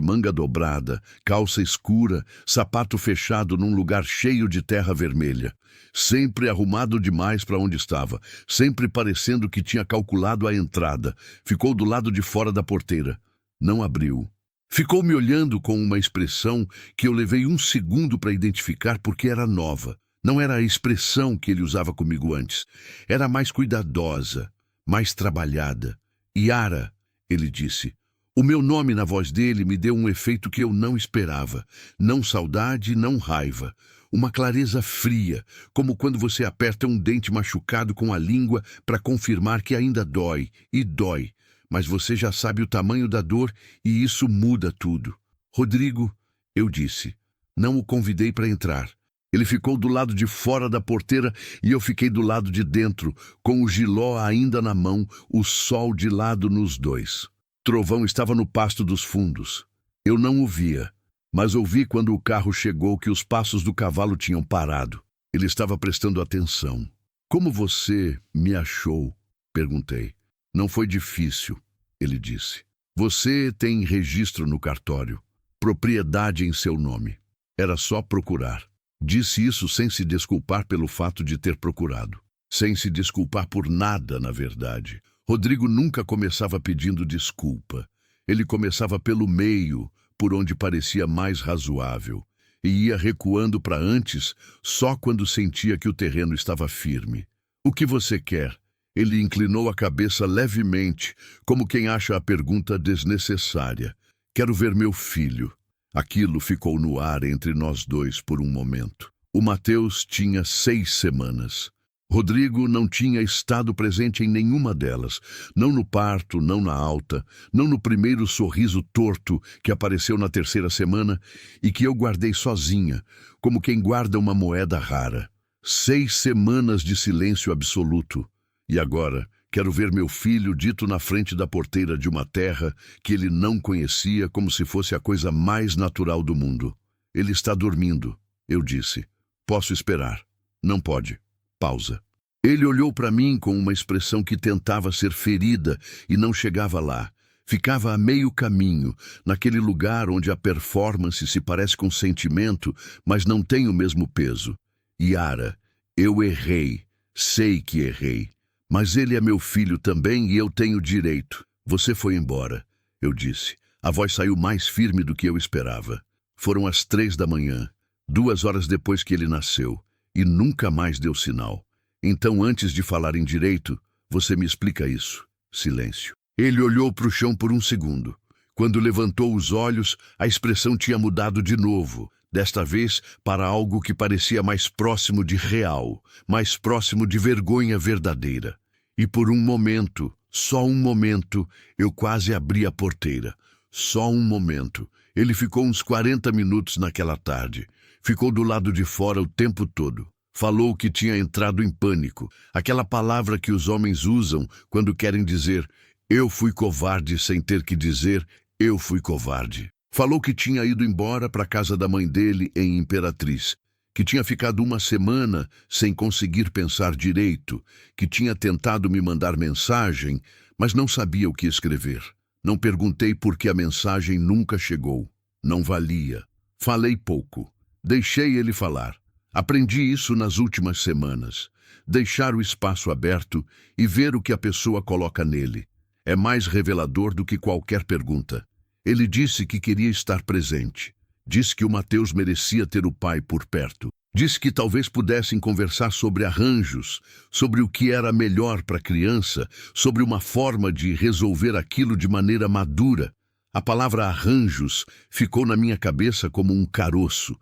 manga dobrada, calça escura, sapato fechado num lugar cheio de terra vermelha. Sempre arrumado demais para onde estava, sempre parecendo que tinha calculado a entrada. Ficou do lado de fora da porteira. Não abriu. Ficou me olhando com uma expressão que eu levei 1 segundo para identificar porque era nova. Não era a expressão que ele usava comigo antes. Era mais cuidadosa, mais trabalhada. Yara, ele disse. O meu nome na voz dele me deu um efeito que eu não esperava. Não saudade, não raiva. Uma clareza fria, como quando você aperta um dente machucado com a língua para confirmar que ainda dói, e dói. Mas você já sabe o tamanho da dor e isso muda tudo. Rodrigo, eu disse. Não o convidei para entrar. Ele ficou do lado de fora da porteira e eu fiquei do lado de dentro, com o jiló ainda na mão, o sol de lado nos dois. Trovão estava no pasto dos fundos. Eu não o via, mas ouvi quando o carro chegou que os passos do cavalo tinham parado. Ele estava prestando atenção. Como você me achou? Perguntei. Não foi difícil, ele disse. Você tem registro no cartório, propriedade em seu nome. Era só procurar. Disse isso sem se desculpar pelo fato de ter procurado. Sem se desculpar por nada, na verdade. Rodrigo nunca começava pedindo desculpa. Ele começava pelo meio, por onde parecia mais razoável, e ia recuando para antes só quando sentia que o terreno estava firme. O que você quer? Ele inclinou a cabeça levemente, como quem acha a pergunta desnecessária. Quero ver meu filho. Aquilo ficou no ar entre nós dois por um momento. O Mateus tinha 6 semanas. Rodrigo não tinha estado presente em nenhuma delas, não no parto, não na alta, não no primeiro sorriso torto que apareceu na 3ª semana e que eu guardei sozinha, como quem guarda uma moeda rara. 6 semanas de silêncio absoluto. E agora, quero ver meu filho dito na frente da porteira de uma terra que ele não conhecia como se fosse a coisa mais natural do mundo. Ele está dormindo, eu disse. Posso esperar. Não pode. Pausa. Ele olhou para mim com uma expressão que tentava ser ferida e não chegava lá. Ficava a meio caminho, naquele lugar onde a performance se parece com sentimento, mas não tem o mesmo peso. Yara, eu errei. Sei que errei. Mas ele é meu filho também e eu tenho direito. Você foi embora, eu disse. A voz saiu mais firme do que eu esperava. Foram as 3 da manhã, 2 horas depois que ele nasceu. E nunca mais deu sinal. Então, antes de falar em direito, você me explica isso. Silêncio. Ele olhou para o chão por um segundo. Quando levantou os olhos, a expressão tinha mudado de novo. Desta vez para algo que parecia mais próximo de real, mais próximo de vergonha verdadeira. E por um momento, só um momento, eu quase abri a porteira. Só um momento. Ele ficou uns 40 minutos naquela tarde. Ficou do lado de fora o tempo todo. Falou que tinha entrado em pânico. Aquela palavra que os homens usam quando querem dizer eu fui covarde sem ter que dizer eu fui covarde. Falou que tinha ido embora para a casa da mãe dele em Imperatriz. Que tinha ficado 1 semana sem conseguir pensar direito. Que tinha tentado me mandar mensagem, mas não sabia o que escrever. Não perguntei por que a mensagem nunca chegou. Não valia. Falei pouco. Deixei ele falar. Aprendi isso nas últimas semanas. Deixar o espaço aberto e ver o que a pessoa coloca nele. É mais revelador do que qualquer pergunta. Ele disse que queria estar presente. Disse que o Mateus merecia ter o pai por perto. Disse que talvez pudessem conversar sobre arranjos, sobre o que era melhor para a criança, sobre uma forma de resolver aquilo de maneira madura. A palavra arranjos ficou na minha cabeça como um caroço.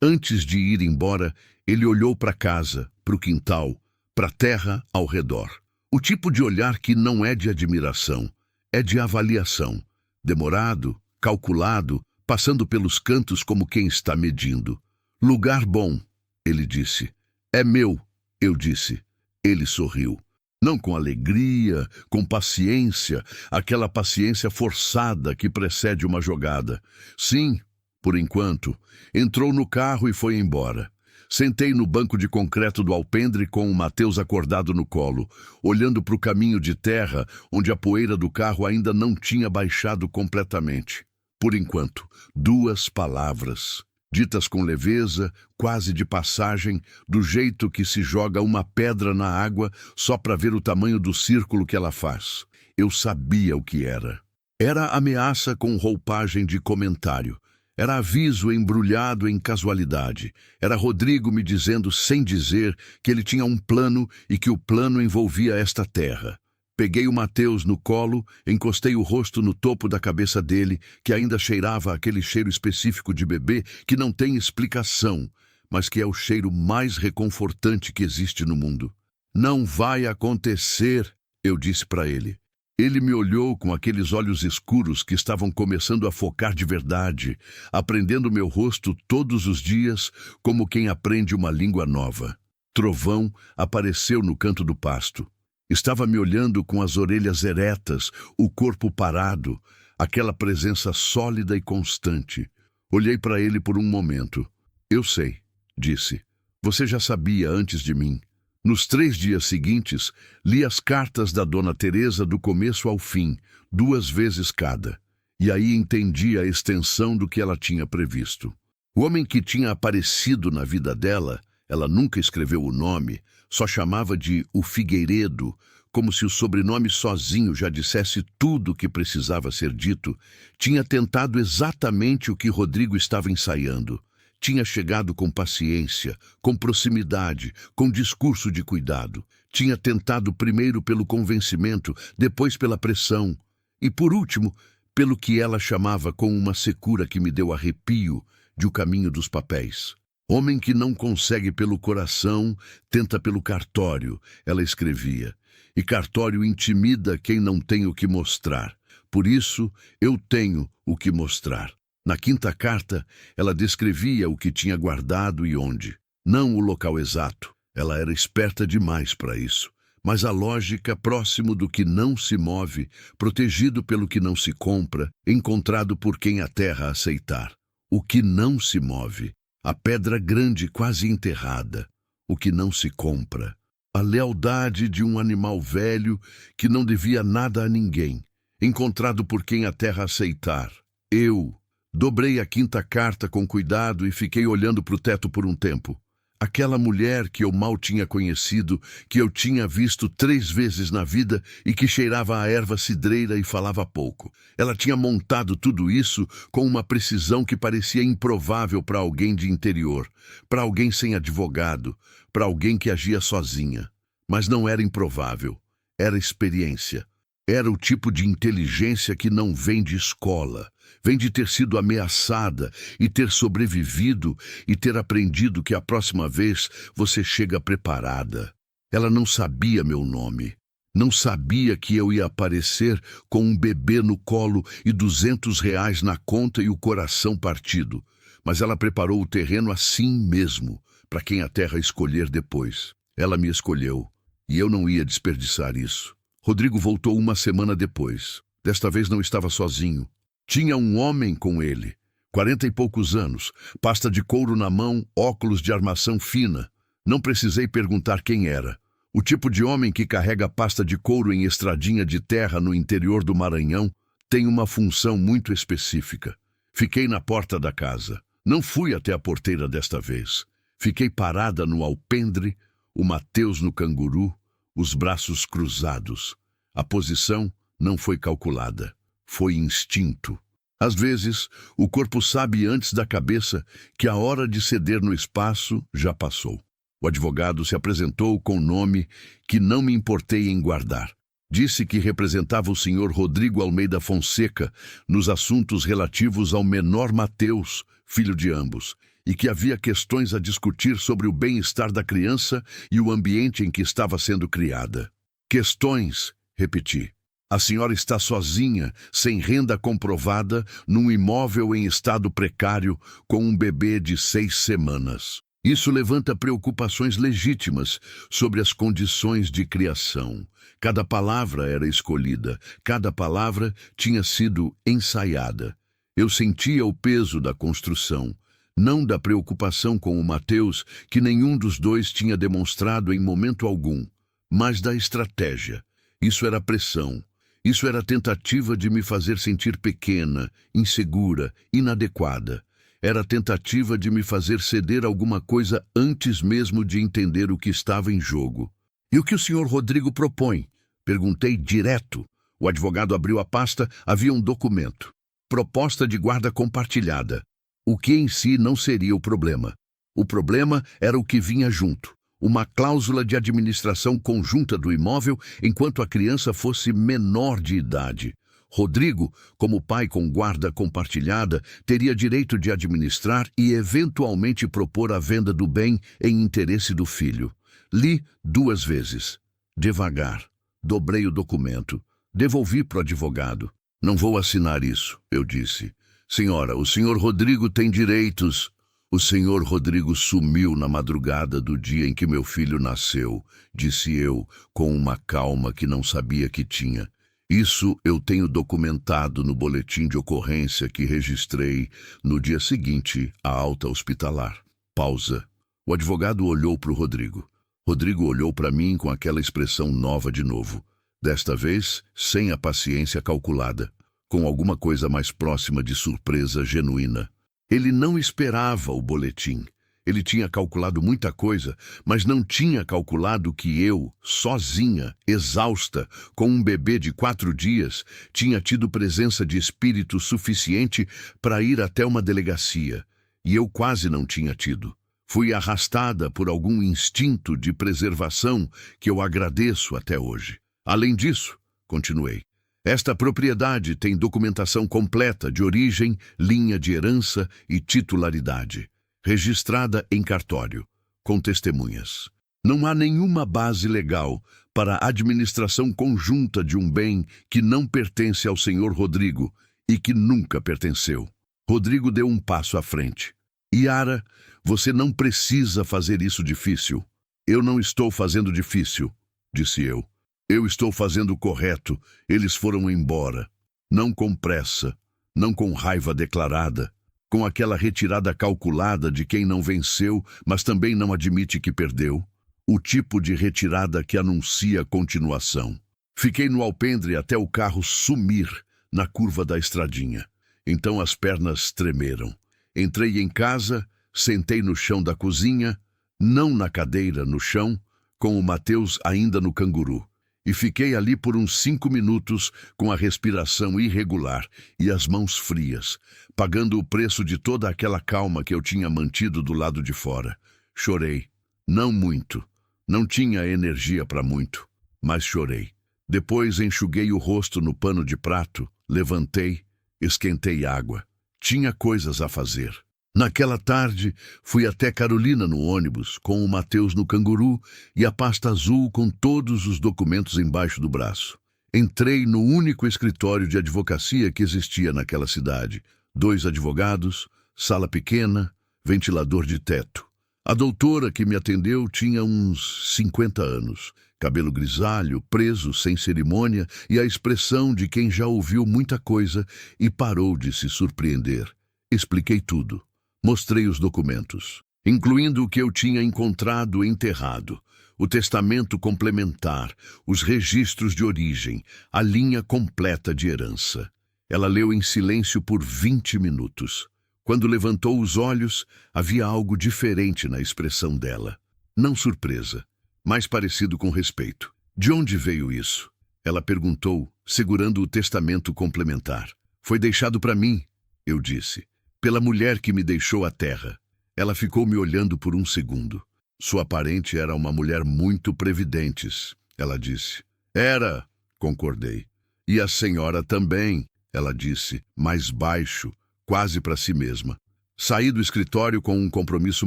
Antes de ir embora, ele olhou para casa, para o quintal, para a terra ao redor. O tipo de olhar que não é de admiração, é de avaliação. Demorado, calculado, passando pelos cantos como quem está medindo. Lugar bom, ele disse. É meu, eu disse. Ele sorriu. Não com alegria, com paciência, aquela paciência forçada que precede uma jogada. Sim, por enquanto. Entrou no carro e foi embora. Sentei no banco de concreto do alpendre com o Mateus acordado no colo, olhando para o caminho de terra onde a poeira do carro ainda não tinha baixado completamente. Por enquanto, 2 palavras, ditas com leveza, quase de passagem, do jeito que se joga uma pedra na água só para ver o tamanho do círculo que ela faz. Eu sabia o que era. Era ameaça com roupagem de comentário. Era aviso embrulhado em casualidade. Era Rodrigo me dizendo sem dizer que ele tinha um plano e que o plano envolvia esta terra. Peguei o Mateus no colo, encostei o rosto no topo da cabeça dele, que ainda cheirava aquele cheiro específico de bebê que não tem explicação, mas que é o cheiro mais reconfortante que existe no mundo. Não vai acontecer, eu disse para ele. Ele me olhou com aqueles olhos escuros que estavam começando a focar de verdade, aprendendo meu rosto todos os dias como quem aprende uma língua nova. Trovão apareceu no canto do pasto. Estava me olhando com as orelhas eretas, o corpo parado, aquela presença sólida e constante. Olhei para ele por um momento. Eu sei, disse. Você já sabia antes de mim. Nos 3 dias seguintes, li as cartas da Dona Teresa do começo ao fim, 2 vezes cada. E aí entendi a extensão do que ela tinha previsto. O homem que tinha aparecido na vida dela, ela nunca escreveu o nome, só chamava de o Figueiredo, como se o sobrenome sozinho já dissesse tudo o que precisava ser dito, tinha tentado exatamente o que Rodrigo estava ensaiando. Tinha chegado com paciência, com proximidade, com discurso de cuidado. Tinha tentado primeiro pelo convencimento, depois pela pressão. E por último, pelo que ela chamava com uma secura que me deu arrepio, de o caminho dos papéis. Homem que não consegue pelo coração, tenta pelo cartório, ela escrevia. E cartório intimida quem não tem o que mostrar. Por isso, eu tenho o que mostrar. Na 5ª carta, ela descrevia o que tinha guardado e onde. Não o local exato. Ela era esperta demais para isso. Mas a lógica próximo do que não se move, protegido pelo que não se compra, encontrado por quem a terra aceitar. O que não se move. A pedra grande quase enterrada, o que não se compra. A lealdade de um animal velho que não devia nada a ninguém, encontrado por quem a terra aceitar. Eu dobrei a 5ª carta com cuidado e fiquei olhando para o teto por um tempo. Aquela mulher que eu mal tinha conhecido, que eu tinha visto 3 vezes na vida e que cheirava a erva cidreira e falava pouco. Ela tinha montado tudo isso com uma precisão que parecia improvável para alguém de interior, para alguém sem advogado, para alguém que agia sozinha. Mas não era improvável, era experiência. Era o tipo de inteligência que não vem de escola, vem de ter sido ameaçada e ter sobrevivido e ter aprendido que a próxima vez você chega preparada. Ela não sabia meu nome, não sabia que eu ia aparecer com um bebê no colo e R$ 200 na conta e o coração partido, mas ela preparou o terreno assim mesmo, para quem a terra escolher depois. Ela me escolheu, e eu não ia desperdiçar isso. Rodrigo voltou 1 semana depois. Desta vez não estava sozinho. Tinha um homem com ele, 40 e poucos anos, pasta de couro na mão, óculos de armação fina. Não precisei perguntar quem era. O tipo de homem que carrega pasta de couro em estradinha de terra no interior do Maranhão tem uma função muito específica. Fiquei na porta da casa. Não fui até a porteira desta vez. Fiquei parada no alpendre, o Mateus no canguru, os braços cruzados. A posição não foi calculada, foi instinto. Às vezes, o corpo sabe antes da cabeça que a hora de ceder no espaço já passou. O advogado se apresentou com nome que não me importei em guardar. Disse que representava o senhor Rodrigo Almeida Fonseca nos assuntos relativos ao menor Mateus, filho de ambos, e que havia questões a discutir sobre o bem-estar da criança e o ambiente em que estava sendo criada. Questões, repeti. A senhora está sozinha, sem renda comprovada, num imóvel em estado precário, com um bebê de 6 semanas. Isso levanta preocupações legítimas sobre as condições de criação. Cada palavra era escolhida, cada palavra tinha sido ensaiada. Eu sentia o peso da construção, não da preocupação com o Mateus, que nenhum dos dois tinha demonstrado em momento algum, mas da estratégia. Isso era pressão. Isso era tentativa de me fazer sentir pequena, insegura, inadequada. Era tentativa de me fazer ceder alguma coisa antes mesmo de entender o que estava em jogo. E o que o senhor Rodrigo propõe? Perguntei direto. O advogado abriu a pasta, havia um documento. Proposta de guarda compartilhada. O que em si não seria o problema. O problema era o que vinha junto. Uma cláusula de administração conjunta do imóvel enquanto a criança fosse menor de idade. Rodrigo, como pai com guarda compartilhada, teria direito de administrar e eventualmente propor a venda do bem em interesse do filho. Li 2 vezes. Devagar. Dobrei o documento. Devolvi para o advogado. Não vou assinar isso, eu disse. Senhora, o senhor Rodrigo tem direitos. O senhor Rodrigo sumiu na madrugada do dia em que meu filho nasceu, disse eu, com uma calma que não sabia que tinha. Isso eu tenho documentado no boletim de ocorrência que registrei no dia seguinte à alta hospitalar. Pausa. O advogado olhou para o Rodrigo. Rodrigo olhou para mim com aquela expressão nova de novo. Desta vez, sem a paciência calculada, com alguma coisa mais próxima de surpresa genuína. Ele não esperava o boletim. Ele tinha calculado muita coisa, mas não tinha calculado que eu, sozinha, exausta, com um bebê de 4 dias, tinha tido presença de espírito suficiente para ir até uma delegacia. E eu quase não tinha tido. Fui arrastada por algum instinto de preservação que eu agradeço até hoje. Além disso, continuei, esta propriedade tem documentação completa de origem, linha de herança e titularidade. Registrada em cartório, com testemunhas. Não há nenhuma base legal para a administração conjunta de um bem que não pertence ao senhor Rodrigo e que nunca pertenceu. Rodrigo deu um passo à frente. Yara, você não precisa fazer isso difícil. Eu não estou fazendo difícil, disse eu. Eu estou fazendo o correto. Eles foram embora. Não com pressa, não com raiva declarada. Com aquela retirada calculada de quem não venceu, mas também não admite que perdeu. O tipo de retirada que anuncia continuação. Fiquei no alpendre até o carro sumir na curva da estradinha. Então as pernas tremeram. Entrei em casa, sentei no chão da cozinha, não na cadeira, no chão, com o Mateus ainda no canguru. E fiquei ali por uns 5 minutos com a respiração irregular e as mãos frias, pagando o preço de toda aquela calma que eu tinha mantido do lado de fora. Chorei. Não muito. Não tinha energia para muito, mas chorei. Depois enxuguei o rosto no pano de prato, levantei, esquentei água. Tinha coisas a fazer. Naquela tarde, fui até Carolina no ônibus, com o Mateus no canguru e a pasta azul com todos os documentos embaixo do braço. Entrei no único escritório de advocacia que existia naquela cidade. 2 advogados, sala pequena, ventilador de teto. A doutora que me atendeu tinha uns 50 anos, cabelo grisalho, preso, sem cerimônia e a expressão de quem já ouviu muita coisa e parou de se surpreender. Expliquei tudo. Mostrei os documentos, incluindo o que eu tinha encontrado enterrado, o testamento complementar, os registros de origem, a linha completa de herança. Ela leu em silêncio por 20 minutos. Quando levantou os olhos, havia algo diferente na expressão dela. Não surpresa, mais parecido com respeito. De onde veio isso? Ela perguntou, segurando o testamento complementar. Foi deixado para mim, eu disse. Pela mulher que me deixou a terra. Ela ficou me olhando por um segundo. Sua parente era uma mulher muito previdente, ela disse. Era, concordei. E a senhora também, ela disse, mais baixo, quase para si mesma. Saí do escritório com um compromisso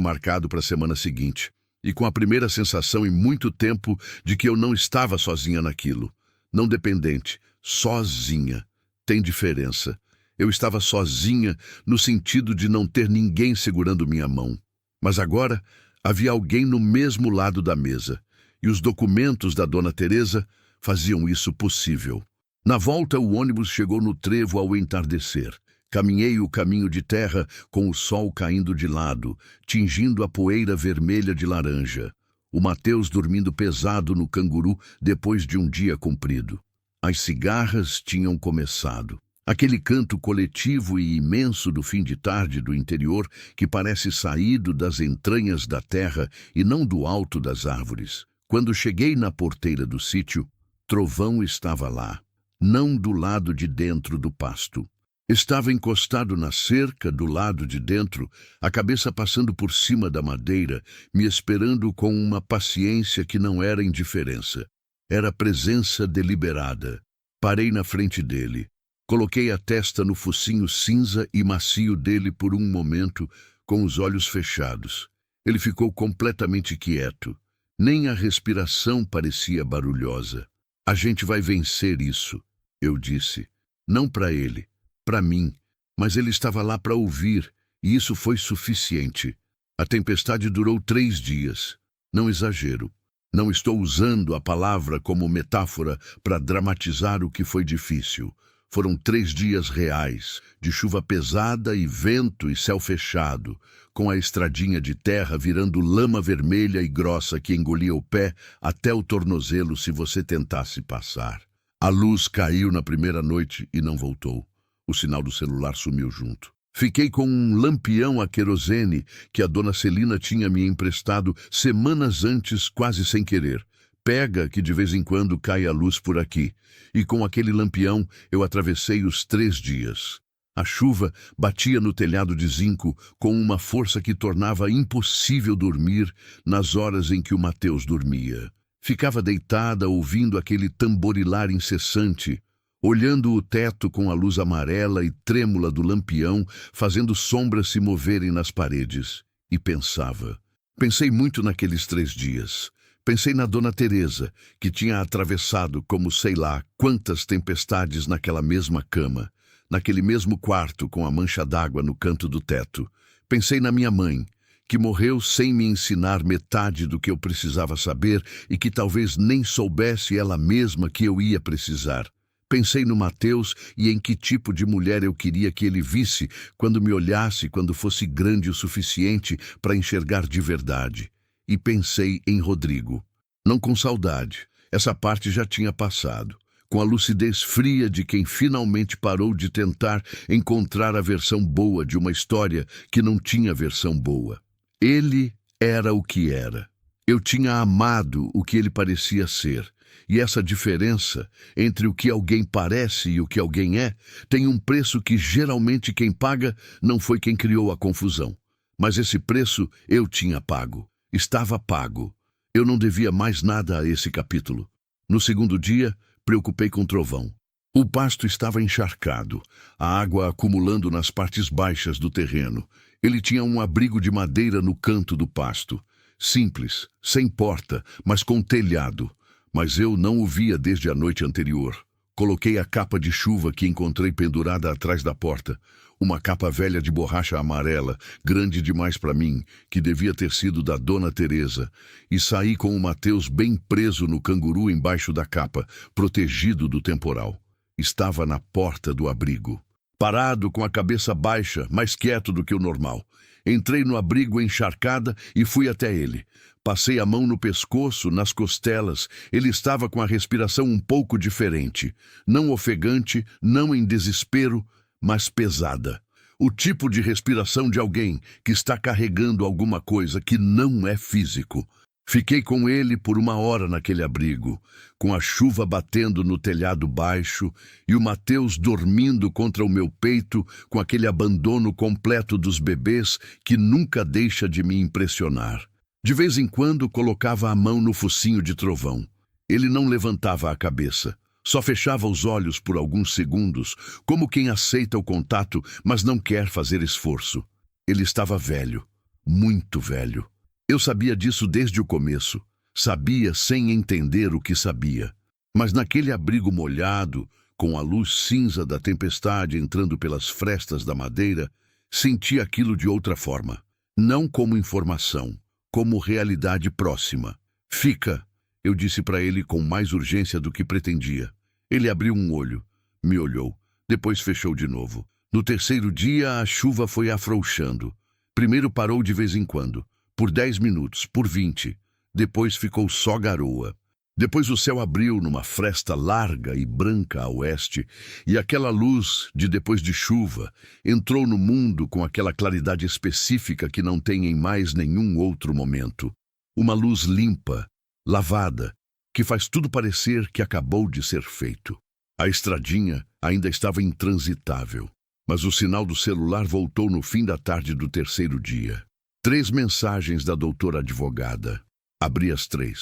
marcado para a semana seguinte, e com a primeira sensação em muito tempo de que eu não estava sozinha naquilo. Não dependente, sozinha. Tem diferença. Eu estava sozinha no sentido de não ter ninguém segurando minha mão. Mas agora havia alguém no mesmo lado da mesa, e os documentos da Dona Teresa faziam isso possível. Na volta, o ônibus chegou no trevo ao entardecer. Caminhei o caminho de terra com o sol caindo de lado, tingindo a poeira vermelha de laranja. O Mateus dormindo pesado no canguru depois de um dia comprido. As cigarras tinham começado. Aquele canto coletivo e imenso do fim de tarde do interior que parece saído das entranhas da terra e não do alto das árvores. Quando cheguei na porteira do sítio, Trovão estava lá, não do lado de dentro do pasto. Estava encostado na cerca do lado de dentro, a cabeça passando por cima da madeira, me esperando com uma paciência que não era indiferença. Era presença deliberada. Parei na frente dele. Coloquei a testa no focinho cinza e macio dele por um momento, com os olhos fechados. Ele ficou completamente quieto. Nem a respiração parecia barulhosa. A gente vai vencer isso, eu disse. Não para ele, para mim. Mas ele estava lá para ouvir, e isso foi suficiente. A tempestade durou 3 dias. Não exagero. Não estou usando a palavra como metáfora para dramatizar o que foi difícil. Foram 3 dias reais, de chuva pesada e vento e céu fechado, com a estradinha de terra virando lama vermelha e grossa que engolia o pé até o tornozelo se você tentasse passar. A luz caiu na primeira noite e não voltou. O sinal do celular sumiu junto. Fiquei com um lampião a querosene que a dona Celina tinha me emprestado semanas antes, quase sem querer. Pega que de vez em quando cai a luz por aqui. E com aquele lampião eu atravessei os 3 dias. A chuva batia no telhado de zinco com uma força que tornava impossível dormir nas horas em que o Mateus dormia. Ficava deitada ouvindo aquele tamborilar incessante, olhando o teto com a luz amarela e trêmula do lampião, fazendo sombras se moverem nas paredes. E pensava. Pensei muito naqueles 3 dias. Pensei na Dona Teresa, que tinha atravessado como sei lá quantas tempestades naquela mesma cama, naquele mesmo quarto com a mancha d'água no canto do teto. Pensei na minha mãe, que morreu sem me ensinar metade do que eu precisava saber e que talvez nem soubesse ela mesma que eu ia precisar. Pensei no Mateus e em que tipo de mulher eu queria que ele visse quando me olhasse, quando fosse grande o suficiente para enxergar de verdade. E pensei em Rodrigo. Não com saudade, essa parte já tinha passado. Com a lucidez fria de quem finalmente parou de tentar encontrar a versão boa de uma história que não tinha versão boa. Ele era o que era. Eu tinha amado o que ele parecia ser. E essa diferença entre o que alguém parece e o que alguém é tem um preço que geralmente quem paga não foi quem criou a confusão. Mas esse preço eu tinha pago. Estava pago. Eu não devia mais nada a esse capítulo. No segundo dia, preocupei com Trovão. O pasto estava encharcado, a água acumulando nas partes baixas do terreno. Ele tinha um abrigo de madeira no canto do pasto. Simples, sem porta, mas com telhado. Mas eu não o via desde a noite anterior. Coloquei a capa de chuva que encontrei pendurada atrás da porta. Uma capa velha de borracha amarela, grande demais para mim, que devia ter sido da Dona Teresa, e saí com o Mateus bem preso no canguru embaixo da capa, protegido do temporal. Estava na porta do abrigo. Parado, com a cabeça baixa, mais quieto do que o normal. Entrei no abrigo encharcada e fui até ele. Passei a mão no pescoço, nas costelas. Ele estava com a respiração um pouco diferente. Não ofegante, não em desespero, mas pesada. O tipo de respiração de alguém que está carregando alguma coisa que não é físico. Fiquei com ele por 1 hora naquele abrigo, com a chuva batendo no telhado baixo e o Mateus dormindo contra o meu peito com aquele abandono completo dos bebês que nunca deixa de me impressionar. De vez em quando colocava a mão no focinho de Trovão. Ele não levantava a cabeça, Só fechava os olhos por alguns segundos, como quem aceita o contato, mas não quer fazer esforço. Ele estava velho, muito velho. Eu sabia disso desde o começo. Sabia sem entender o que sabia. Mas naquele abrigo molhado, com a luz cinza da tempestade entrando pelas frestas da madeira, senti aquilo de outra forma. Não como informação, como realidade próxima. Fica, eu disse para ele com mais urgência do que pretendia. Ele abriu um olho, me olhou, depois fechou de novo. No terceiro dia, a chuva foi afrouxando. Primeiro parou de vez em quando, por 10 minutos, por 20. Depois ficou só garoa. Depois o céu abriu numa fresta larga e branca a oeste, e aquela luz de depois de chuva entrou no mundo com aquela claridade específica que não tem em mais nenhum outro momento. Uma luz limpa, lavada, que faz tudo parecer que acabou de ser feito. A estradinha ainda estava intransitável, mas o sinal do celular voltou no fim da tarde do terceiro dia. 3 mensagens da doutora advogada. Abri as 3.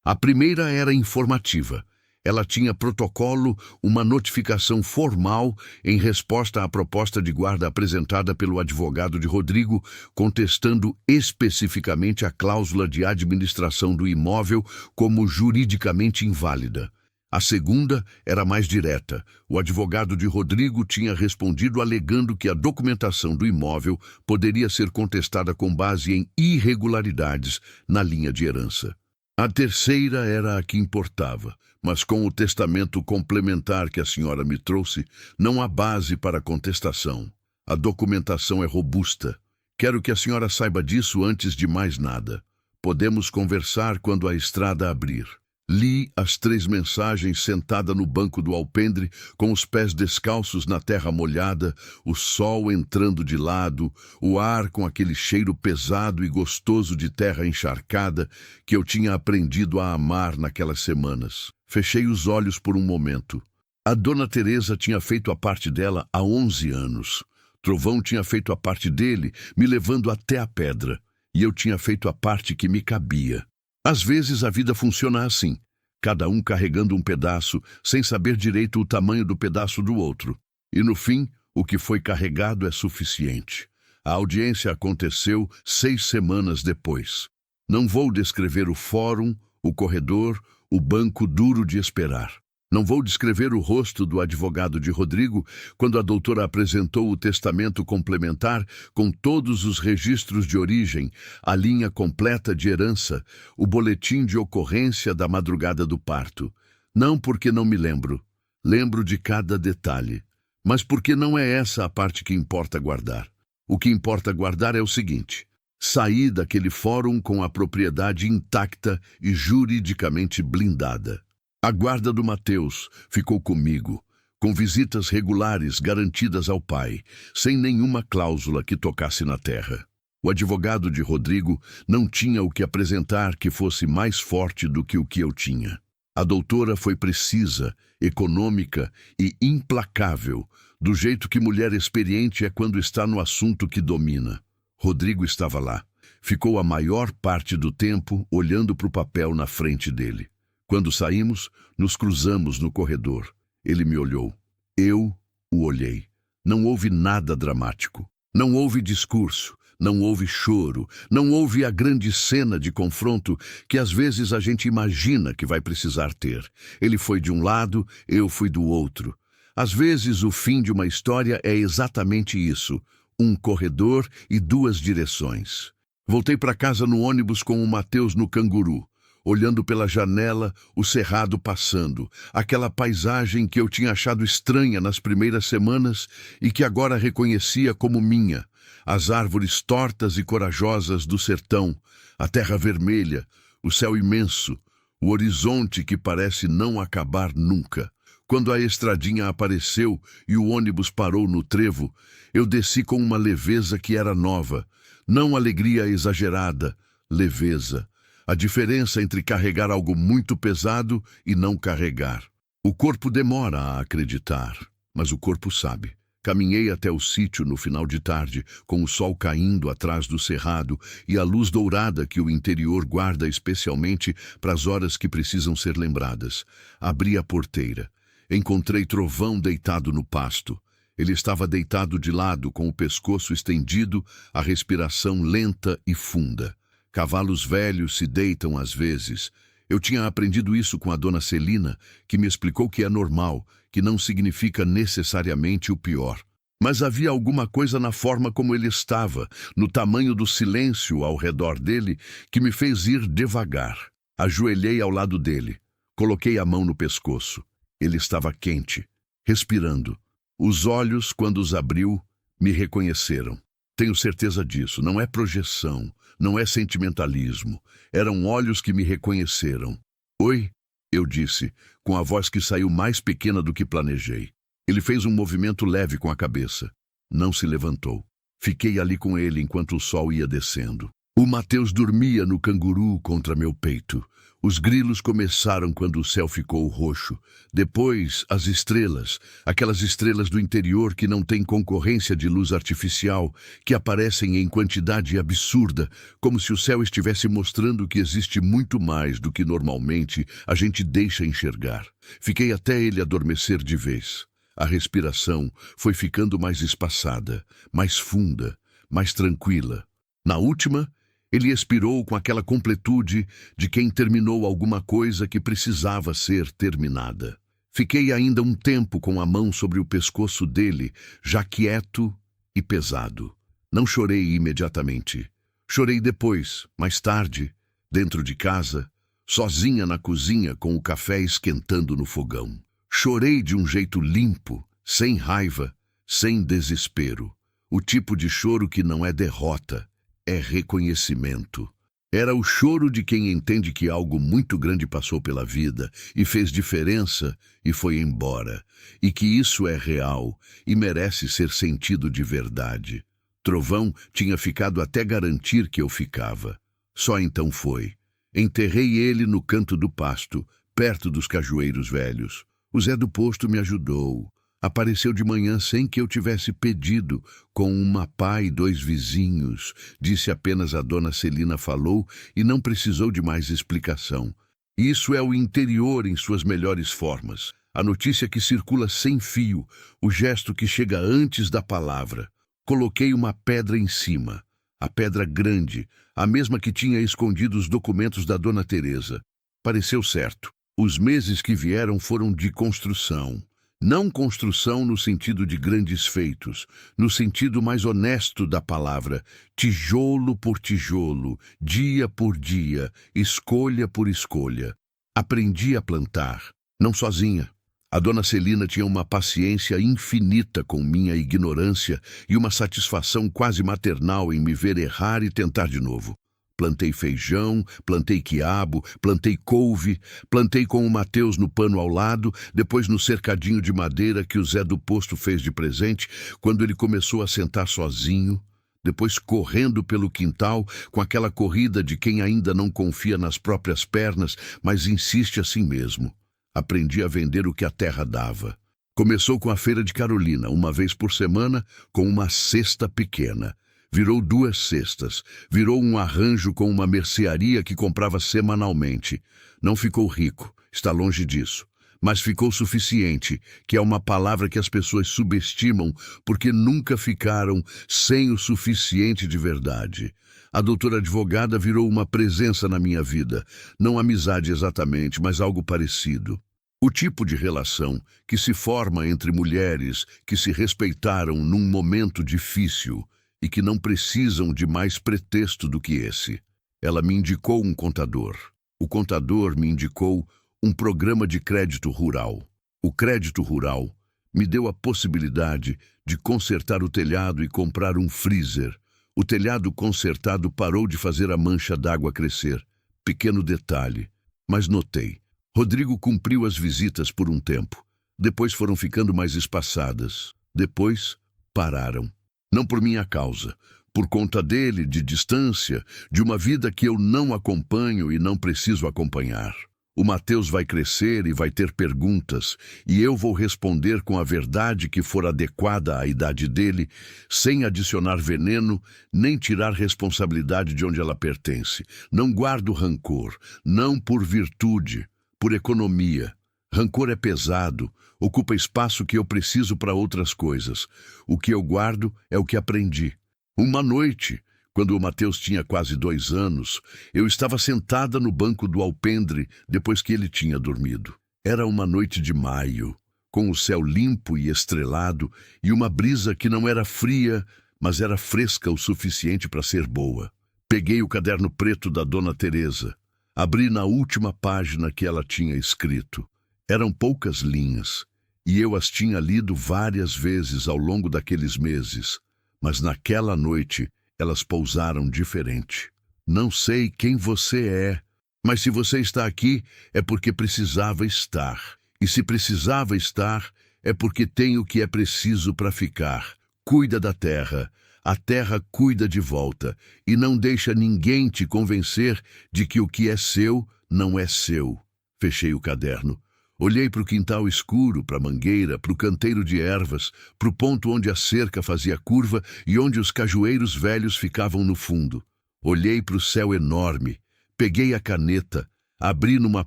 A primeira era informativa. Ela tinha protocolo, uma notificação formal em resposta à proposta de guarda apresentada pelo advogado de Rodrigo, contestando especificamente a cláusula de administração do imóvel como juridicamente inválida. A segunda era mais direta. O advogado de Rodrigo tinha respondido alegando que a documentação do imóvel poderia ser contestada com base em irregularidades na linha de herança. A terceira era a que importava, mas com o testamento complementar que a senhora me trouxe, não há base para contestação. A documentação é robusta. Quero que a senhora saiba disso antes de mais nada. Podemos conversar quando a estrada abrir. Li as 3 mensagens sentada no banco do alpendre, com os pés descalços na terra molhada, o sol entrando de lado, o ar com aquele cheiro pesado e gostoso de terra encharcada que eu tinha aprendido a amar naquelas semanas. Fechei os olhos por um momento. A dona Teresa tinha feito a parte dela há 11 anos. Trovão tinha feito a parte dele, me levando até a pedra, e eu tinha feito a parte que me cabia. Às vezes a vida funciona assim, cada um carregando um pedaço, sem saber direito o tamanho do pedaço do outro. E no fim, o que foi carregado é suficiente. A audiência aconteceu 6 semanas depois. Não vou descrever o fórum, o corredor, o banco duro de esperar. Não vou descrever o rosto do advogado de Rodrigo quando a doutora apresentou o testamento complementar com todos os registros de origem, a linha completa de herança, o boletim de ocorrência da madrugada do parto. Não porque não me lembro. Lembro de cada detalhe. Mas porque não é essa a parte que importa guardar. O que importa guardar é o seguinte: saí daquele fórum com a propriedade intacta e juridicamente blindada. A guarda do Mateus ficou comigo, com visitas regulares garantidas ao pai, sem nenhuma cláusula que tocasse na terra. O advogado de Rodrigo não tinha o que apresentar que fosse mais forte do que o que eu tinha. A doutora foi precisa, econômica e implacável, do jeito que mulher experiente é quando está no assunto que domina. Rodrigo estava lá. Ficou a maior parte do tempo olhando para o papel na frente dele. Quando saímos, nos cruzamos no corredor. Ele me olhou. Eu o olhei. Não houve nada dramático. Não houve discurso. Não houve choro. Não houve a grande cena de confronto que às vezes a gente imagina que vai precisar ter. Ele foi de um lado, eu fui do outro. Às vezes o fim de uma história é exatamente isso. Um corredor e 2 direções. Voltei para casa no ônibus com o Mateus no canguru. Olhando pela janela, o cerrado passando, aquela paisagem que eu tinha achado estranha nas primeiras semanas e que agora reconhecia como minha, as árvores tortas e corajosas do sertão, a terra vermelha, o céu imenso, o horizonte que parece não acabar nunca. Quando a estradinha apareceu e o ônibus parou no trevo, eu desci com uma leveza que era nova, não alegria exagerada, leveza. A diferença entre carregar algo muito pesado e não carregar. O corpo demora a acreditar, mas o corpo sabe. Caminhei até o sítio no final de tarde, com o sol caindo atrás do cerrado e a luz dourada que o interior guarda especialmente para as horas que precisam ser lembradas. Abri a porteira. Encontrei Trovão deitado no pasto. Ele estava deitado de lado, com o pescoço estendido, a respiração lenta e funda. Cavalos velhos se deitam às vezes. Eu tinha aprendido isso com a dona Celina, que me explicou que é normal, que não significa necessariamente o pior. Mas havia alguma coisa na forma como ele estava, no tamanho do silêncio ao redor dele, que me fez ir devagar. Ajoelhei ao lado dele. Coloquei a mão no pescoço. Ele estava quente, respirando. Os olhos, quando os abriu, me reconheceram. Tenho certeza disso. Não é projeção, não é sentimentalismo. Eram olhos que me reconheceram. Oi, eu disse, com a voz que saiu mais pequena do que planejei. Ele fez um movimento leve com a cabeça. Não se levantou. Fiquei ali com ele enquanto o sol ia descendo. O Mateus dormia no canguru contra meu peito. Os grilos começaram quando o céu ficou roxo. Depois, as estrelas, aquelas estrelas do interior que não têm concorrência de luz artificial, que aparecem em quantidade absurda, como se o céu estivesse mostrando que existe muito mais do que normalmente a gente deixa enxergar. Fiquei até ele adormecer de vez. A respiração foi ficando mais espaçada, mais funda, mais tranquila. Na última, ele expirou com aquela completude de quem terminou alguma coisa que precisava ser terminada. Fiquei ainda um tempo com a mão sobre o pescoço dele, já quieto e pesado. Não chorei imediatamente. Chorei depois, mais tarde, dentro de casa, sozinha na cozinha com o café esquentando no fogão. Chorei de um jeito limpo, sem raiva, sem desespero. O tipo de choro que não é derrota, é reconhecimento. Era o choro de quem entende que algo muito grande passou pela vida e fez diferença e foi embora, e que isso é real e merece ser sentido de verdade. Trovão tinha ficado até garantir que eu ficava. Só então foi. Enterrei ele no canto do pasto, perto dos cajueiros velhos. O Zé do Posto me ajudou. Apareceu de manhã sem que eu tivesse pedido, com uma pá e 2 vizinhos. Disse apenas a dona Celina falou e não precisou de mais explicação. Isso é o interior em suas melhores formas. A notícia que circula sem fio, o gesto que chega antes da palavra. Coloquei uma pedra em cima. A pedra grande, a mesma que tinha escondido os documentos da dona Teresa. Pareceu certo. Os meses que vieram foram de construção. Não construção no sentido de grandes feitos, no sentido mais honesto da palavra, tijolo por tijolo, dia por dia, escolha por escolha. Aprendi a plantar, não sozinha. A dona Celina tinha uma paciência infinita com minha ignorância e uma satisfação quase maternal em me ver errar e tentar de novo. Plantei feijão, plantei quiabo, plantei couve, plantei com o Mateus no pano ao lado, depois no cercadinho de madeira que o Zé do Posto fez de presente, quando ele começou a sentar sozinho, depois correndo pelo quintal, com aquela corrida de quem ainda não confia nas próprias pernas, mas insiste assim mesmo. Aprendi a vender o que a terra dava. Começou com a feira de Carolina, uma vez por semana, com uma cesta pequena. Virou 2 cestas, virou um arranjo com uma mercearia que comprava semanalmente. Não ficou rico, está longe disso, mas ficou suficiente, que é uma palavra que as pessoas subestimam porque nunca ficaram sem o suficiente de verdade. A doutora advogada virou uma presença na minha vida, não amizade exatamente, mas algo parecido. O tipo de relação que se forma entre mulheres que se respeitaram num momento difícil e que não precisam de mais pretexto do que esse. Ela me indicou um contador. O contador me indicou um programa de crédito rural. O crédito rural me deu a possibilidade de consertar o telhado e comprar um freezer. O telhado consertado parou de fazer a mancha d'água crescer. Pequeno detalhe, mas notei. Rodrigo cumpriu as visitas por um tempo. Depois foram ficando mais espaçadas. Depois, pararam. Não por minha causa, por conta dele, de distância, de uma vida que eu não acompanho e não preciso acompanhar. O Mateus vai crescer e vai ter perguntas, e eu vou responder com a verdade que for adequada à idade dele, sem adicionar veneno, nem tirar responsabilidade de onde ela pertence. Não guardo rancor, não por virtude, por economia. Rancor é pesado, ocupa espaço que eu preciso para outras coisas. O que eu guardo é o que aprendi. Uma noite, quando o Mateus tinha quase 2 anos, eu estava sentada no banco do alpendre depois que ele tinha dormido. Era uma noite de maio, com o céu limpo e estrelado e uma brisa que não era fria, mas era fresca o suficiente para ser boa. Peguei o caderno preto da Dona Teresa. Abri na última página que ela tinha escrito. Eram poucas linhas, e eu as tinha lido várias vezes ao longo daqueles meses, mas naquela noite elas pousaram diferente. Não sei quem você é, mas se você está aqui é porque precisava estar. E se precisava estar, é porque tem o que é preciso para ficar. Cuida da terra. A terra cuida de volta e não deixa ninguém te convencer de que o que é seu não é seu. Fechei o caderno. Olhei para o quintal escuro, para a mangueira, para o canteiro de ervas, para o ponto onde a cerca fazia curva e onde os cajueiros velhos ficavam no fundo. Olhei para o céu enorme. Peguei a caneta, abri numa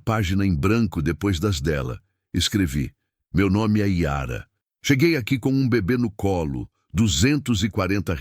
página em branco depois das dela. Escrevi: meu nome é Yara. Cheguei aqui com um bebê no colo, R$ 240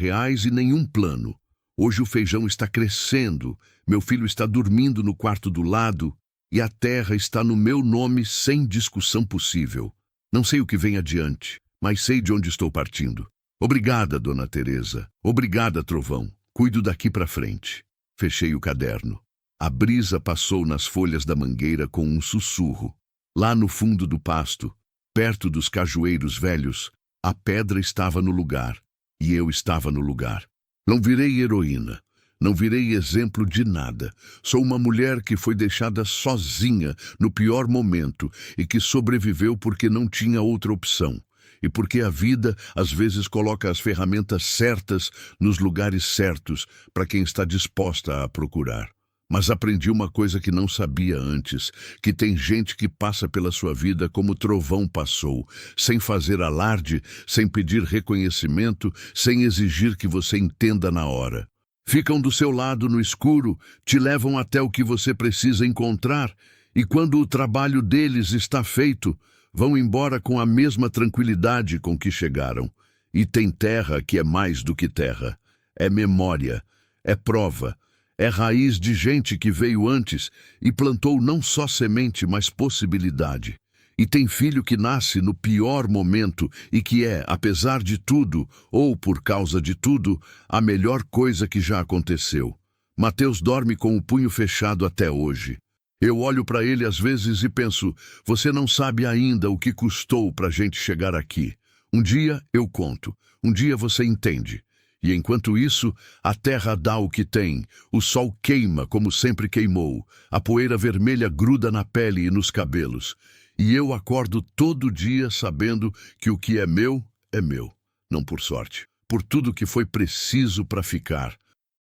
e nenhum plano. Hoje o feijão está crescendo, meu filho está dormindo no quarto do lado e a terra está no meu nome sem discussão possível. Não sei o que vem adiante, mas sei de onde estou partindo. Obrigada, Dona Teresa. Obrigada, Trovão. Cuido daqui para frente. Fechei o caderno. A brisa passou nas folhas da mangueira com um sussurro. Lá no fundo do pasto, perto dos cajueiros velhos, a pedra estava no lugar, e eu estava no lugar. Não virei heroína, não virei exemplo de nada. Sou uma mulher que foi deixada sozinha no pior momento e que sobreviveu porque não tinha outra opção. E porque a vida, às vezes, coloca as ferramentas certas nos lugares certos para quem está disposta a procurar. Mas aprendi uma coisa que não sabia antes, que tem gente que passa pela sua vida como Trovão passou, sem fazer alarde, sem pedir reconhecimento, sem exigir que você entenda na hora. Ficam do seu lado no escuro, te levam até o que você precisa encontrar, e quando o trabalho deles está feito, vão embora com a mesma tranquilidade com que chegaram. E tem terra que é mais do que terra. É memória, é prova, é raiz de gente que veio antes e plantou não só semente, mas possibilidade. E tem filho que nasce no pior momento e que é, apesar de tudo, ou por causa de tudo, a melhor coisa que já aconteceu. Mateus dorme com o punho fechado até hoje. Eu olho para ele às vezes e penso, você não sabe ainda o que custou para a gente chegar aqui. Um dia eu conto, um dia você entende. E enquanto isso, a terra dá o que tem, o sol queima como sempre queimou, a poeira vermelha gruda na pele e nos cabelos. E eu acordo todo dia sabendo que o que é meu, não por sorte, por tudo que foi preciso para ficar.